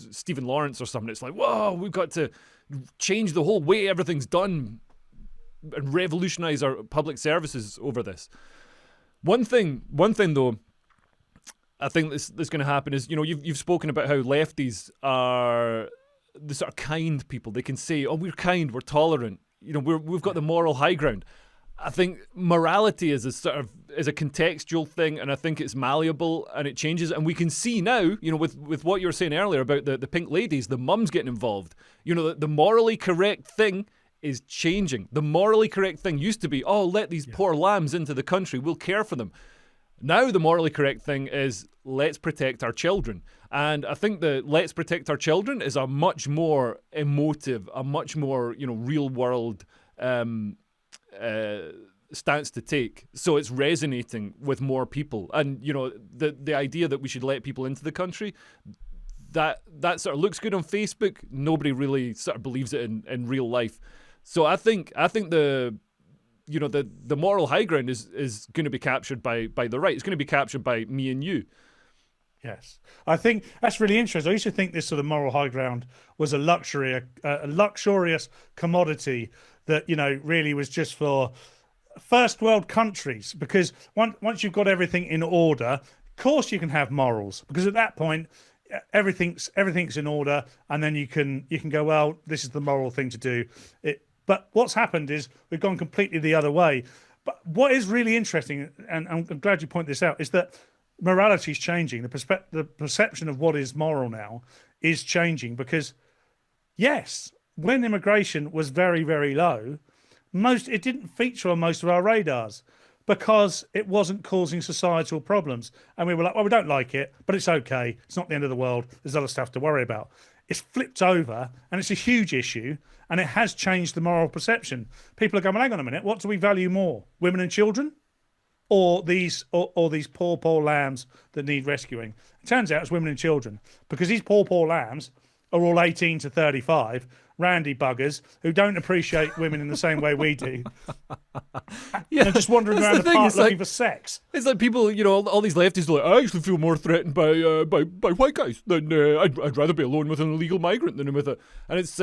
Stephen Lawrence or something, it's like, whoa, we've got to change the whole way everything's done and revolutionise our public services over this. One thing though, I think this going to happen is, you've spoken about how lefties are the sort of kind people. They can say, oh, we're kind, we're tolerant, we've got the moral high ground. I think morality is a contextual thing, and I think it's malleable and it changes. And we can see now, with what you were saying earlier about the pink ladies, the mums getting involved. The morally correct thing is changing. The morally correct thing used to be, oh, let these poor lambs into the country, we'll care for them. Now the morally correct thing is, let's protect our children. And I think the let's protect our children is a much more emotive, a much more real world stance to take, so it's resonating with more people. And the idea that we should let people into the country, that sort of looks good on Facebook. Nobody really sort of believes it in real life. So I think the moral high ground is going to be captured by the right. It's going to be captured by me and you.
Yes, I think that's really interesting. I used to think this sort of moral high ground was a luxurious commodity that really was just for first world countries, because once you've got everything in order, of course you can have morals, because at that point everything's in order, and then you can go, well, this is the moral thing to do. But what's happened is we've gone completely the other way. But what is really interesting, and I'm glad you point this out, is that morality is changing. The perception of what is moral now is changing, because yes, when immigration was very, very low, it didn't feature on most of our radars because it wasn't causing societal problems. And we were like, well, we don't like it, but it's okay. It's not the end of the world. There's other stuff to worry about. It's flipped over, and it's a huge issue, and it has changed the moral perception. People are going, well, hang on a minute, what do we value more, women and children, or these poor lambs that need rescuing? It turns out it's women and children, because these poor lambs are all 18 to 35, randy buggers who don't appreciate women in the same way we do.
Yeah,
just wandering around the park looking for sex.
It's like people, all these lefties are like, I actually feel more threatened by white guys than I'd rather be alone with an illegal migrant than with a. And it's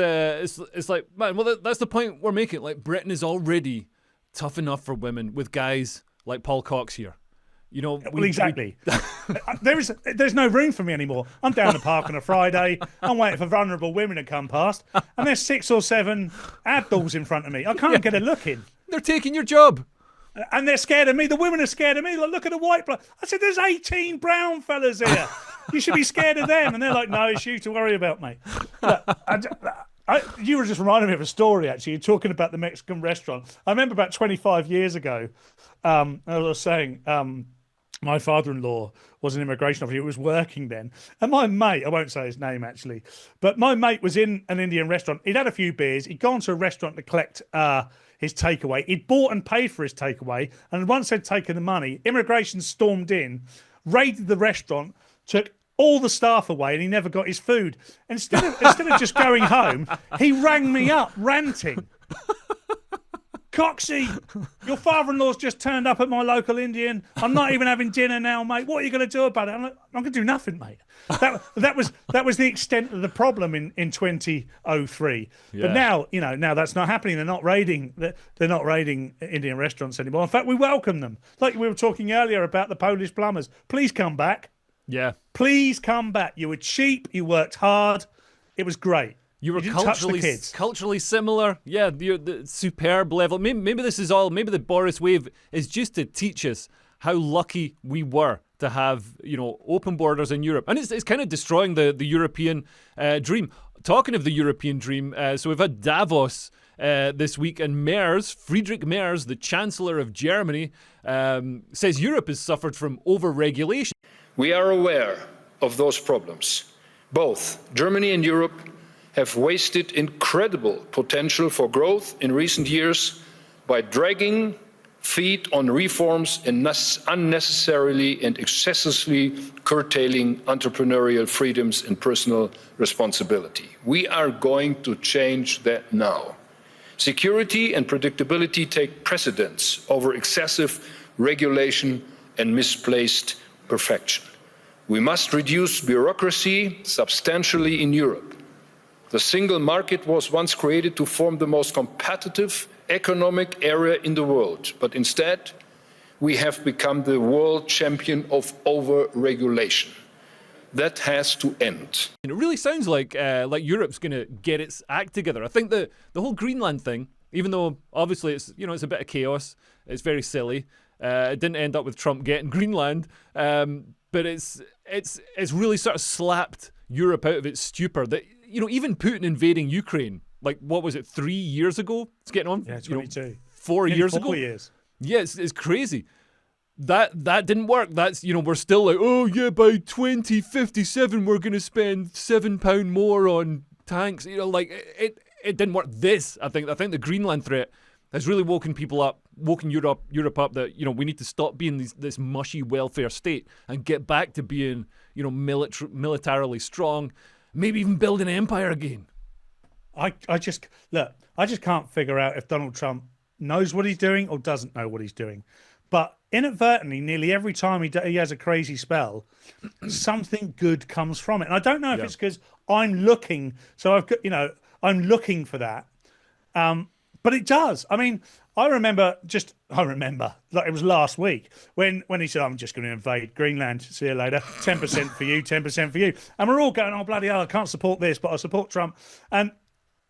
like, man, well, that's the point we're making. Like, Britain is already tough enough for women with guys like Paul Cox here.
Exactly. There's no room for me anymore. I'm down the park on a Friday. I'm waiting for vulnerable women to come past, and there's 6 or 7 abdals in front of me. I can't get a look in.
They're taking your job.
And they're scared of me. The women are scared of me. Like, look at the white blood. I said, there's 18 brown fellas here. You should be scared of them. And they're like, no, it's you to worry about, mate. Look, you were just reminding me of a story, actually. You're talking about the Mexican restaurant. I remember about 25 years ago, I was saying, my father-in-law was an immigration officer. He was working then. And my mate, I won't say his name actually, but my mate was in an Indian restaurant. He'd had a few beers. He'd gone to a restaurant to collect his takeaway. He'd bought and paid for his takeaway. And once they'd taken the money, immigration stormed in, raided the restaurant, took all the staff away, and he never got his food. Instead of just going home, he rang me up ranting. Coxie, your father-in-law's just turned up at my local Indian. I'm not even having dinner now, mate. What are you going to do about it? I'm like, I'm going to do nothing, mate. That was the extent of the problem in 2003. Yeah. But now, now that's not happening. They're not raiding Indian restaurants anymore. In fact, we welcome them. Like we were talking earlier about the Polish plumbers. Please come back.
Yeah.
Please come back. You were cheap. You worked hard. It was great.
You were culturally similar. Yeah, the superb level. Maybe this is all. Maybe the Boris wave is just to teach us how lucky we were to have, open borders in Europe. And it's kind of destroying the European dream. Talking of the European dream, so we've had Davos this week, and Friedrich Merz, the Chancellor of Germany, says Europe has suffered from over-regulation.
We are aware of those problems. Both Germany and Europe have wasted incredible potential for growth in recent years by dragging feet on reforms and unnecessarily and excessively curtailing entrepreneurial freedoms and personal responsibility. We are going to change that now. Security and predictability take precedence over excessive regulation and misplaced perfection. We must reduce bureaucracy substantially in Europe. The single market was once created to form the most competitive economic area in the world, but instead we have become the world champion of over-regulation. That has to end.
It really sounds like Europe's going to get its act together. I think the whole Greenland thing, even though obviously it's a bit of chaos, it's very silly. It didn't end up with Trump getting Greenland, but it's really sort of slapped Europe out of its stupor. That even Putin invading Ukraine, like what was it, 3 years ago? It's getting on.
Yeah, 22.
4 years ago.
4 years.
Yeah, it's crazy. That didn't work. That's we're still like, oh yeah, by 2057 we're gonna spend £7 more on tanks. It didn't work. I think the Greenland threat has really woken Europe up that we need to stop being this mushy welfare state and get back to being militarily strong, maybe even build an empire again.
I just can't figure out if Donald Trump knows what he's doing or doesn't know what he's doing. But inadvertently, nearly every time he has a crazy spell, something good comes from it. And I don't know if it's because I'm looking. So I'm looking for that. But it does. I mean, I remember, like it was last week when he said, I'm just going to invade Greenland. See you later. 10% for you, 10% for you. And we're all going, oh, bloody hell, I can't support this, but I support Trump. And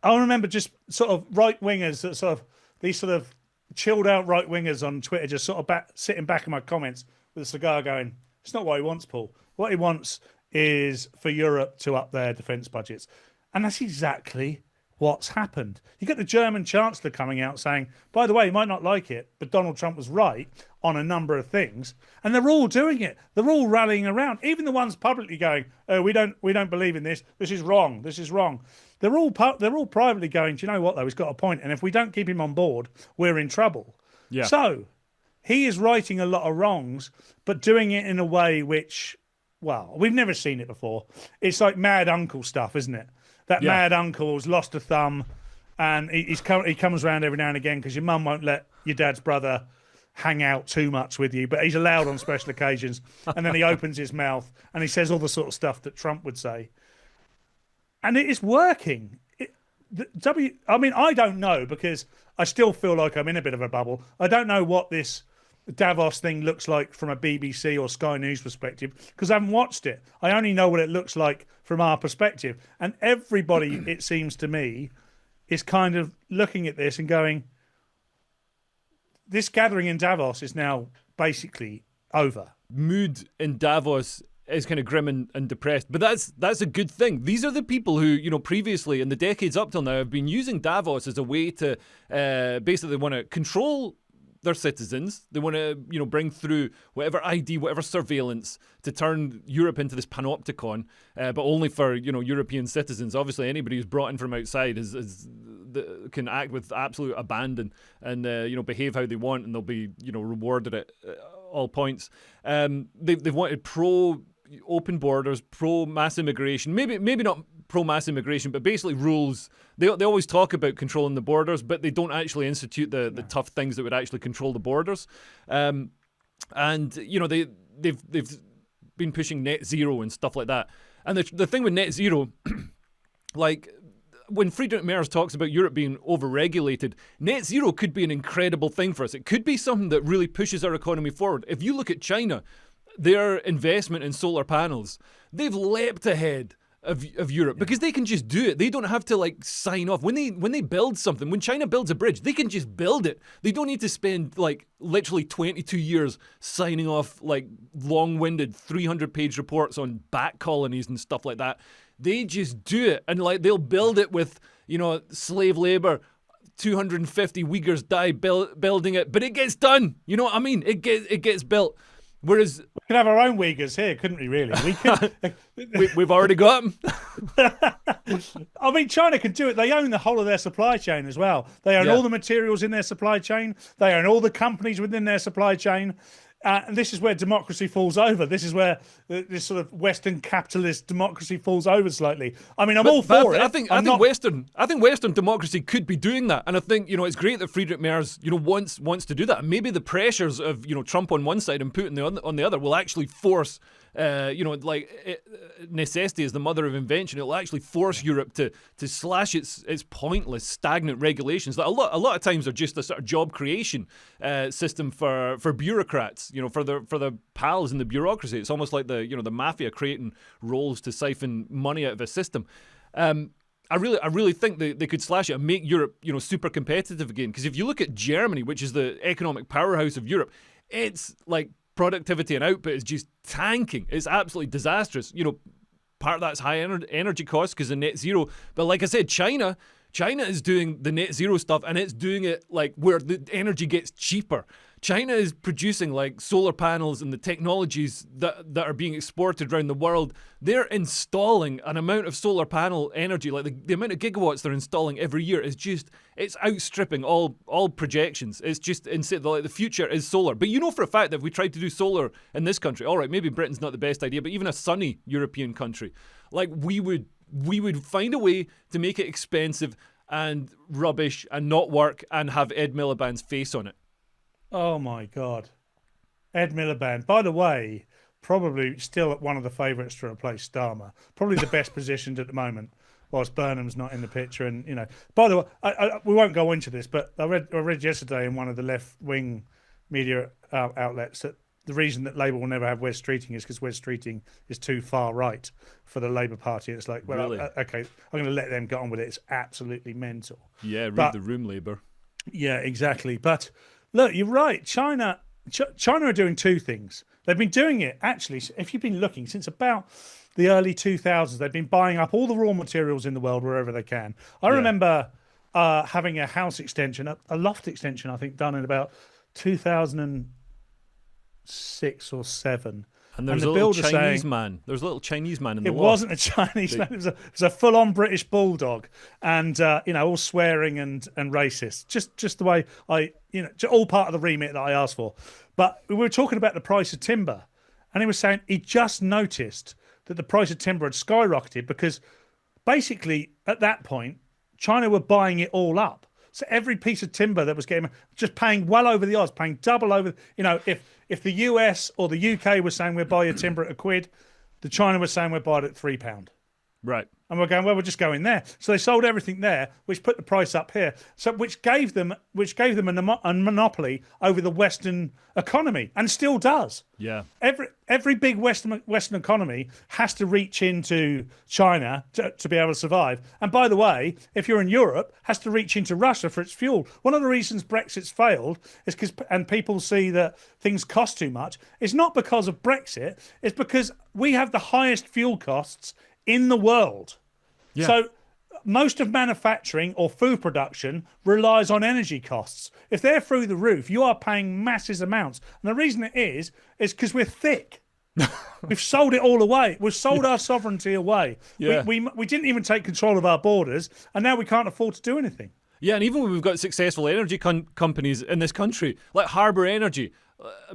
I remember just sort of right-wingers, these sort of chilled out right-wingers on Twitter, just sort of sitting back in my comments with a cigar going, it's not what he wants, Paul. What he wants is for Europe to up their defence budgets. And that's exactly what's happened. You get the German Chancellor coming out saying, by the way, you might not like it, but Donald Trump was right on a number of things. And they're all doing it. They're all rallying around. Even the ones publicly going, oh, we don't believe in this. This is wrong. This is wrong. They're all privately going, do you know what, though? He's got a point. And if we don't keep him on board, we're in trouble. Yeah. So he is righting a lot of wrongs, but doing it in a way which, well, we've never seen it before. It's like mad uncle stuff, isn't it? That mad uncle's lost a thumb, and he comes around every now and again because your mum won't let your dad's brother hang out too much with you, but he's allowed on special occasions. And then he opens his mouth and he says all the sort of stuff that Trump would say. And it is working. I mean, I don't know, because I still feel like I'm in a bit of a bubble. I don't know what this Davos thing looks like from a BBC or Sky News perspective, because I haven't watched it. I only know what it looks like from our perspective. And everybody, it seems to me, is kind of looking at this and going, this gathering in Davos is now basically over.
Mood in Davos is kind of grim and depressed, but that's a good thing. These are the people who, previously in the decades up till now have been using Davos as a way to basically want to control their citizens. They want to, bring through whatever ID, whatever surveillance to turn Europe into this panopticon, but only for, European citizens. Obviously, anybody who's brought in from outside can act with absolute abandon and, behave how they want, and they'll be, rewarded at all points. They've wanted pro-open borders, pro-mass immigration, maybe not pro-mass immigration, but basically rules. They always talk about controlling the borders, but they don't actually institute the tough things that would actually control the borders. And they've been pushing net zero and stuff like that. And the thing with net zero, like when Friedrich Merz talks about Europe being overregulated, net zero could be an incredible thing for us. It could be something that really pushes our economy forward. If you look at China, their investment in solar panels, they've leapt ahead of Europe because they can just do it. They don't have to sign off. When they build something, when China builds a bridge, they can just build it. They don't need to spend literally 22 years signing off long-winded 300-page reports on bat colonies and stuff like that. They just do it, and they'll build it with slave labor. 250 Uyghurs die building it, but it gets done. You know what I mean? It gets built. Whereas
we could have our own Uyghurs here, couldn't we? Really, we could.
We've already got them.
I mean, China can do it. They own the whole of their supply chain as well. They own all the materials in their supply chain. They own all the companies within their supply chain. And this is where democracy falls over. This is where this sort of Western capitalist democracy falls over slightly. I mean, I'm all for it.
I think Western democracy could be doing that, and I think it's great that Friedrich Merz wants to do that. And maybe the pressures of Trump on one side and Putin on the other will actually force. Necessity is the mother of invention. It'll actually force Europe to slash its pointless, stagnant regulations that a lot of times are just a sort of job creation system for bureaucrats. For the pals in the bureaucracy. It's almost like the mafia creating roles to siphon money out of a system. I really think they could slash it and make Europe super competitive again. Because if you look at Germany, which is the economic powerhouse of Europe, it's productivity and output is just tanking. It's absolutely disastrous. Part of that's high energy costs because of net zero. But like I said, China is doing the net zero stuff, and it's doing it where the energy gets cheaper. China is producing solar panels and the technologies that are being exported around the world. They're installing an amount of solar panel energy, the amount of gigawatts they're installing every year is it's outstripping all projections. It's just insane. The future is solar. But for a fact that if we tried to do solar in this country, all right, maybe Britain's not the best idea, but even a sunny European country, we would find a way to make it expensive and rubbish and not work and have Ed Miliband's face on it.
Oh my God. Ed Miliband. By the way, probably still one of the favourites to replace Starmer. Probably the best positioned at the moment, whilst Burnham's not in the picture. And, by the way, we won't go into this, but I read yesterday in one of the left-wing media outlets that the reason that Labour will never have Wes Streeting is because Wes Streeting is too far right for the Labour Party. It's
really?
Okay, I'm going to let them get on with it. It's absolutely mental.
Yeah, read the room, Labour.
Yeah, exactly. But look, you're right. China are doing two things. They've been doing it, actually, if you've been looking, since about the early 2000s. They've been buying up all the raw materials in the world wherever they can. I remember having a house extension, a loft extension, I think, done in about 2006 or 7.
And there's a little Chinese man. There's a little Chinese man in the loft.
It wasn't a Chinese man. It was a full-on British bulldog, and all swearing and racist. Just the way all part of the remit that I asked for. But we were talking about the price of timber, and he was saying he just noticed that the price of timber had skyrocketed because basically at that point China were buying it all up. So every piece of timber that was getting, just paying well over the odds, paying double over. If the US or the UK was saying we'll buy your timber at £1, the China was saying we'll buy it at £3.
Right.
And we're going, well, we're just going there. So they sold everything there, which put the price up here. So which gave them a monopoly over the Western economy, and still does.
Yeah.
Every big Western economy has to reach into China to be able to survive. And by the way, if you're in Europe, has to reach into Russia for its fuel. One of the reasons Brexit's failed is and people see that things cost too much. It's not because of Brexit. It's because we have the highest fuel costs in the world.
Yeah.
So most of manufacturing or food production relies on energy costs. If they're through the roof, you are paying massive amounts. And the reason it is because we're thick. We've sold it all away. We've sold our sovereignty away.
Yeah.
We didn't even take control of our borders, and now we can't afford to do anything.
Yeah, and even when we've got successful energy companies in this country, like Harbour Energy,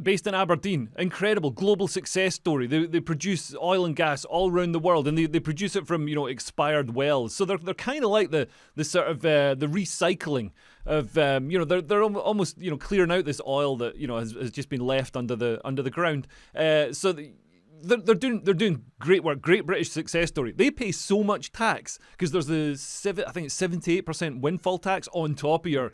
based in Aberdeen, incredible global success story. They produce oil and gas all around the world, and they produce it from expired wells. So they're kind of like the sort of the recycling of they're almost clearing out this oil that has just been left under the ground. They're doing great work, great British success story. They pay so much tax because there's I think it's 78% windfall tax on top of your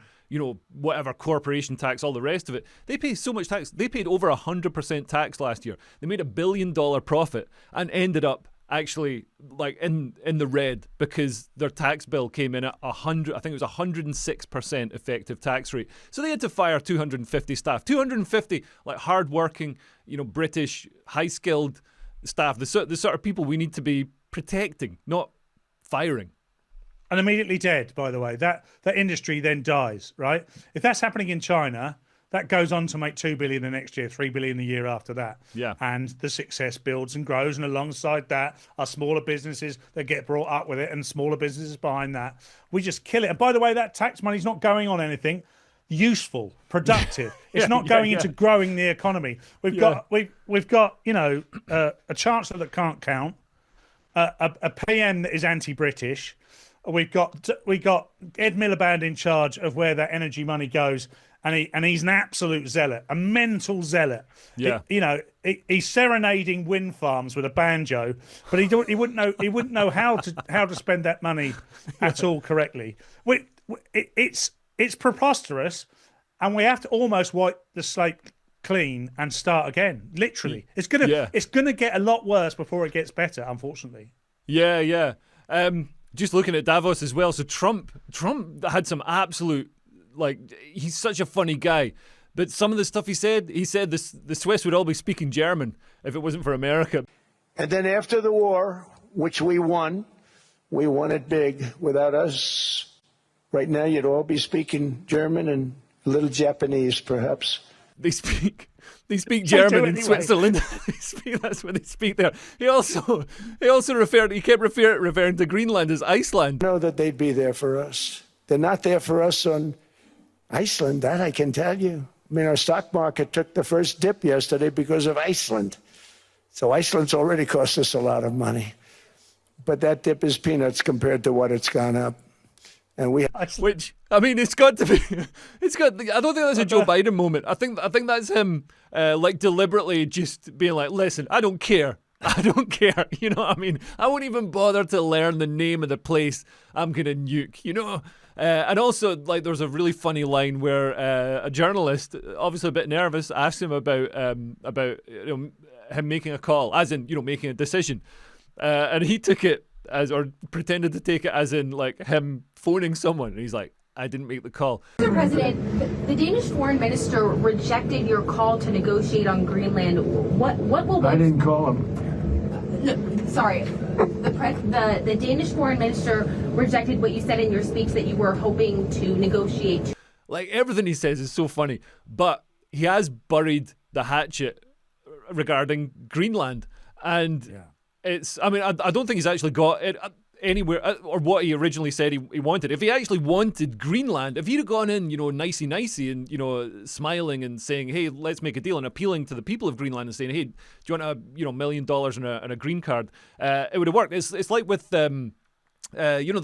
whatever corporation tax, all the rest of it. They pay so much tax. They paid over 100% tax last year. They made $1 billion profit and ended up actually like in the red because their tax bill came in at 100. I think it was 106% effective tax rate. So they had to fire 250 staff. 250 like hardworking, British, high-skilled staff. The sort of people we need to be protecting, not firing.
And immediately dead, by the way. That industry then dies, right? If that's happening in China, that goes on to make 2 billion the next year, 3 billion the year after that.
Yeah.
And the success builds and grows. And alongside that are smaller businesses that get brought up with it and smaller businesses behind that. We just kill it. And by the way, that tax money's not going on anything useful, productive. It's not going into growing the economy. We've got a chancellor that can't count, a PM that is anti-British. We got Ed Miliband in charge of where that energy money goes, and he's an absolute zealot, a mental zealot.
Yeah,
he's serenading wind farms with a banjo, but he wouldn't know how to spend that money at all correctly. It's preposterous, and we have to almost wipe the slate clean and start again. Literally, it's gonna get a lot worse before it gets better. Unfortunately.
Yeah. Just looking at Davos as well. So Trump had some absolute, he's such a funny guy. But some of the stuff he said the Swiss would all be speaking German if it wasn't for America.
And then after the war, which we won it big. Without us, right now you'd all be speaking German and a little Japanese, perhaps.
They speak German in Switzerland. That's what they speak there. He also kept referring to Greenland as Iceland.
I know that they'd be there for us. They're not there for us on Iceland, that I can tell you. I mean, our stock market took the first dip yesterday because of Iceland. So Iceland's already cost us a lot of money. But that dip is peanuts compared to what it's gone up. And
which, I mean, it's got to be. I don't think that's a Joe Biden moment. I think that's him, deliberately just being like, "Listen, I don't care. I don't care." You know what I mean? I won't even bother to learn the name of the place I'm gonna nuke. And also, there's a really funny line where a journalist, obviously a bit nervous, asks him about him making a call, as in making a decision, and he took it or pretended to take it as in him phoning someone, and he's like, I didn't make the call.
Mr. President, the Danish foreign minister rejected your call to negotiate on Greenland. What will
I didn't call him.
No, sorry. The Danish foreign minister rejected what you said in your speech that you were hoping to negotiate.
Everything he says is so funny, but he has buried the hatchet regarding Greenland, and it's. I mean, I don't think he's actually got it anywhere, or what he originally said he wanted. If he actually wanted Greenland, if he'd have gone in, nicey and, smiling and saying, hey, let's make a deal, and appealing to the people of Greenland and saying, hey, do you want $1 million and a green card? It would have worked. It's like with, the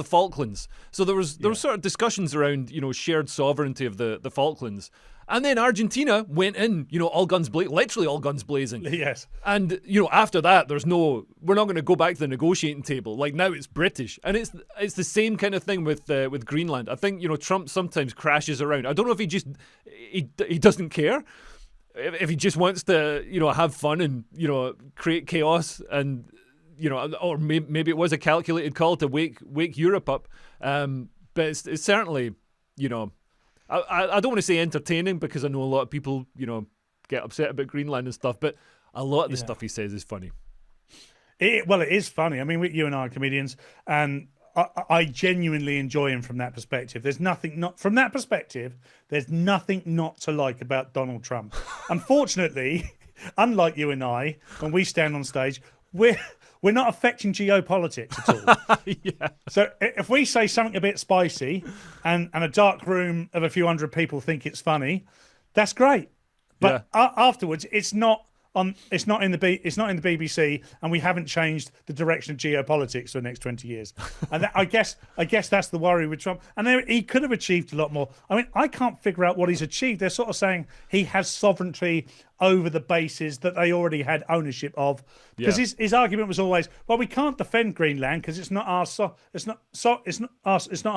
Falklands. So there was sort of discussions around, shared sovereignty of the Falklands. And then Argentina went in, all guns blazing, literally all guns blazing.
Yes.
And, after that, we're not going to go back to the negotiating table. Now it's British. And it's the same kind of thing with Greenland. I think, Trump sometimes crashes around. I don't know if he doesn't care. If he just wants to, have fun and, create chaos and, or maybe it was a calculated call to wake Europe up. But it's certainly, I don't want to say entertaining because I know a lot of people, get upset about Greenland and stuff, but a lot of the stuff he says is funny.
It is funny. I mean, you and I are comedians, and I genuinely enjoy him from that perspective. There's nothing not from that perspective. There's nothing not to like about Donald Trump. Unfortunately, unlike you and I, when we stand on stage, we're not affecting geopolitics at all.
Yeah.
So if we say something a bit spicy, and a dark room of a few hundred people think it's funny, that's great. But afterwards, it's not on. It's not in the BBC, and we haven't changed the direction of geopolitics for the next 20 years. And I guess that's the worry with Trump. And he could have achieved a lot more. I mean, I can't figure out what he's achieved. They're sort of saying he has sovereignty over the bases that they already had ownership of. Because his argument was always, well, we can't defend Greenland because it's not our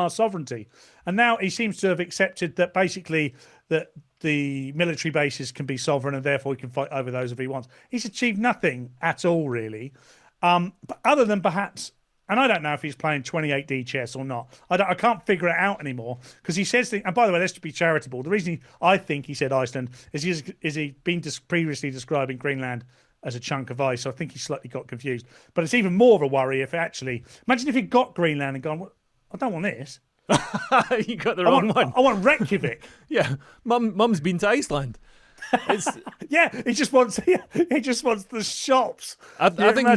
sovereignty. And now he seems to have accepted that basically that the military bases can be sovereign and therefore he can fight over those if he wants. He's achieved nothing at all, really. But other than perhaps, and I don't know if he's playing 28D chess or not. I can't figure it out anymore because he says things. And by the way, let's be charitable. The reason I think he said Iceland is he's been previously describing Greenland as a chunk of ice. So I think he slightly got confused. But it's even more of a worry if actually, imagine if he got Greenland and gone, well, I don't want this.
You got the wrong one.
I want Reykjavik.
Yeah, Mum's been to Iceland.
Yeah, he just wants the shops.
I think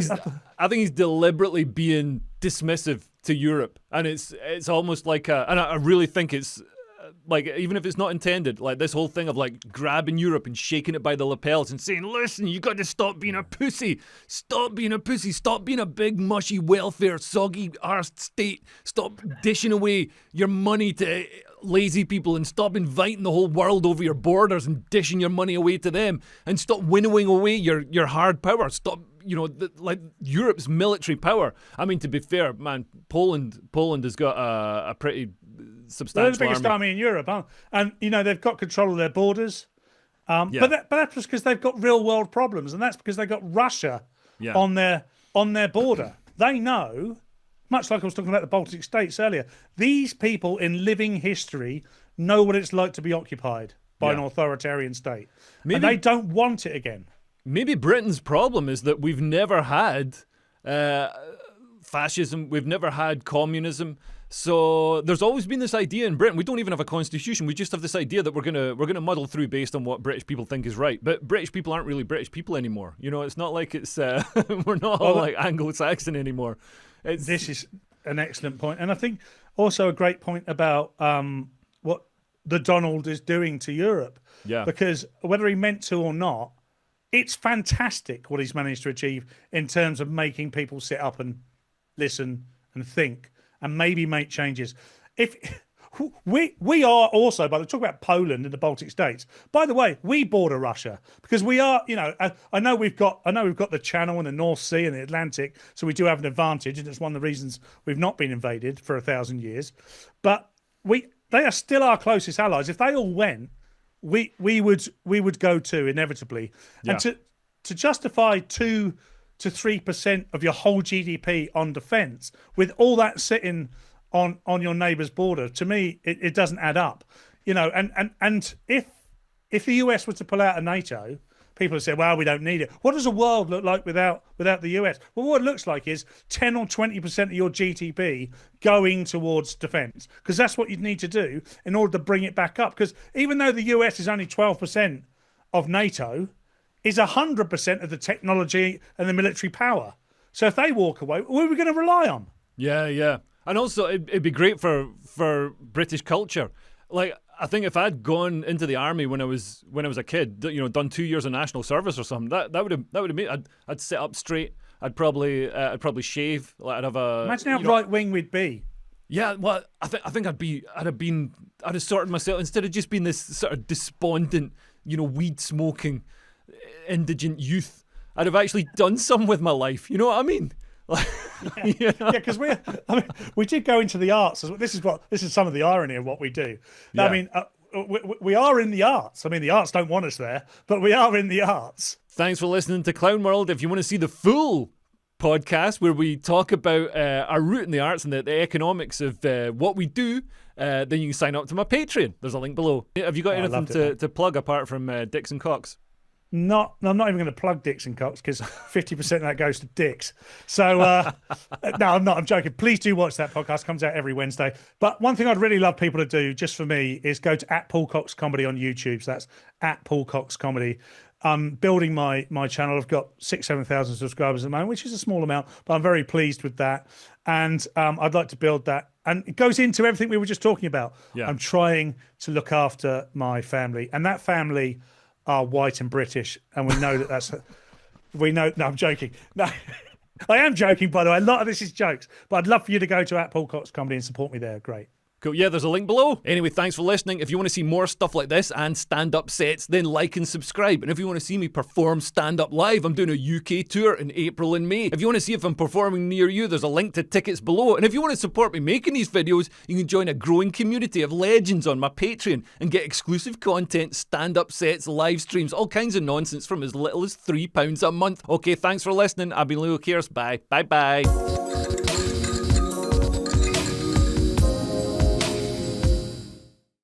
he's deliberately being dismissive to Europe, and it's almost like and I really think it's like, even if it's not intended, like this whole thing of like grabbing Europe and shaking it by the lapels and saying, listen, you got to stop being a pussy. Stop being a pussy. Stop being a big, mushy, welfare, soggy arsed state. Stop dishing away your money to lazy people and stop inviting the whole world over your borders and dishing your money away to them, and stop winnowing away your hard power. Stop, like Europe's military power. I mean, to be fair, man, Poland has got a pretty substantial
They're the biggest army in Europe, huh? And they've got control of their borders. But that's just because they've got real world problems, and that's because they've got Russia on their border. They know, much like I was talking about the Baltic states earlier, these people in living history know what it's like to be occupied by an authoritarian state. And they don't want it again.
Maybe Britain's problem is that we've never had fascism, we've never had communism. So there's always been this idea in Britain. We don't even have a constitution. We just have this idea that we're gonna muddle through based on what British people think is right. But British people aren't really British people anymore. It's not like it's we're not all like Anglo-Saxon anymore.
This is an excellent point, and I think also a great point about what the Donald is doing to Europe.
Yeah.
Because whether he meant to or not, it's fantastic what he's managed to achieve in terms of making people sit up and listen and think and maybe make changes. If we are also, by the talk about Poland and the Baltic states. By the way, we border Russia because we are. I know we've got the Channel and the North Sea and the Atlantic, so we do have an advantage, and it's one of the reasons we've not been invaded for 1,000 years. But they are still our closest allies. If they all went, we would go too inevitably.
Yeah.
And to justify 2 to 3% of your whole GDP on defence, with all that sitting on your neighbour's border, to me it doesn't add up. And if the US were to pull out of NATO, people have said, well, we don't need it. What does the world look like without the US? Well, what it looks like is 10 or 20% of your GDP going towards defence, because that's what you'd need to do in order to bring it back up. Because even though the US is only 12% of NATO, is 100% of the technology and the military power. So if they walk away, what are we going to rely on?
Yeah. And also, it'd be great for British culture. Like, I think if I'd gone into the army when I was a kid, done 2 years of national service or something, that would have made. I'd sit up straight. I'd probably shave. Like, I'd have a.
Imagine how right wing we'd be.
Yeah, well, I think I'd have sorted myself instead of just being this sort of despondent, weed smoking, indigent youth. I'd have actually done something with my life. You know what I mean?
Because we did go into the arts. This is some of the irony of what we do.
Yeah.
I mean, we are in the arts. I mean, the arts don't want us there, but we are in the arts.
Thanks for listening to Clown World. If you want to see the full podcast where we talk about our route in the arts and the economics of what we do, then you can sign up to my Patreon. There's a link below. Have you got anything to plug apart from Dixon Cox?
I'm not even going to plug Dicks and Cox because 50% of that goes to dicks. So no, I'm not. I'm joking. Please do watch that podcast. It comes out every Wednesday. But one thing I'd really love people to do, just for me, is go to @Paul Cox Comedy on YouTube. So that's @Paul Cox Comedy. I'm building my channel. I've got 6,000-7,000 subscribers at the moment, which is a small amount, but I'm very pleased with that. And I'd like to build that. And it goes into everything we were just talking about.
Yeah.
I'm trying to look after my family, and that family are white and British, and we know that's. We know. No, I'm joking. No, I am joking. By the way, a lot of this is jokes, but I'd love for you to go to @Paul Cox Comedy and support me there. Great.
Cool. Yeah, there's a link below. Anyway, thanks for listening. If you want to see more stuff like this and stand-up sets, then like and subscribe. And if you want to see me perform stand-up live, I'm doing a UK tour in April and May. If you want to see if I'm performing near you, there's a link to tickets below. And if you want to support me making these videos, you can join a growing community of legends on my Patreon and get exclusive content, stand-up sets, live streams, all kinds of nonsense from as little as £3 a month. Okay, thanks for listening. I've been Leo Kears. Bye. Bye-bye.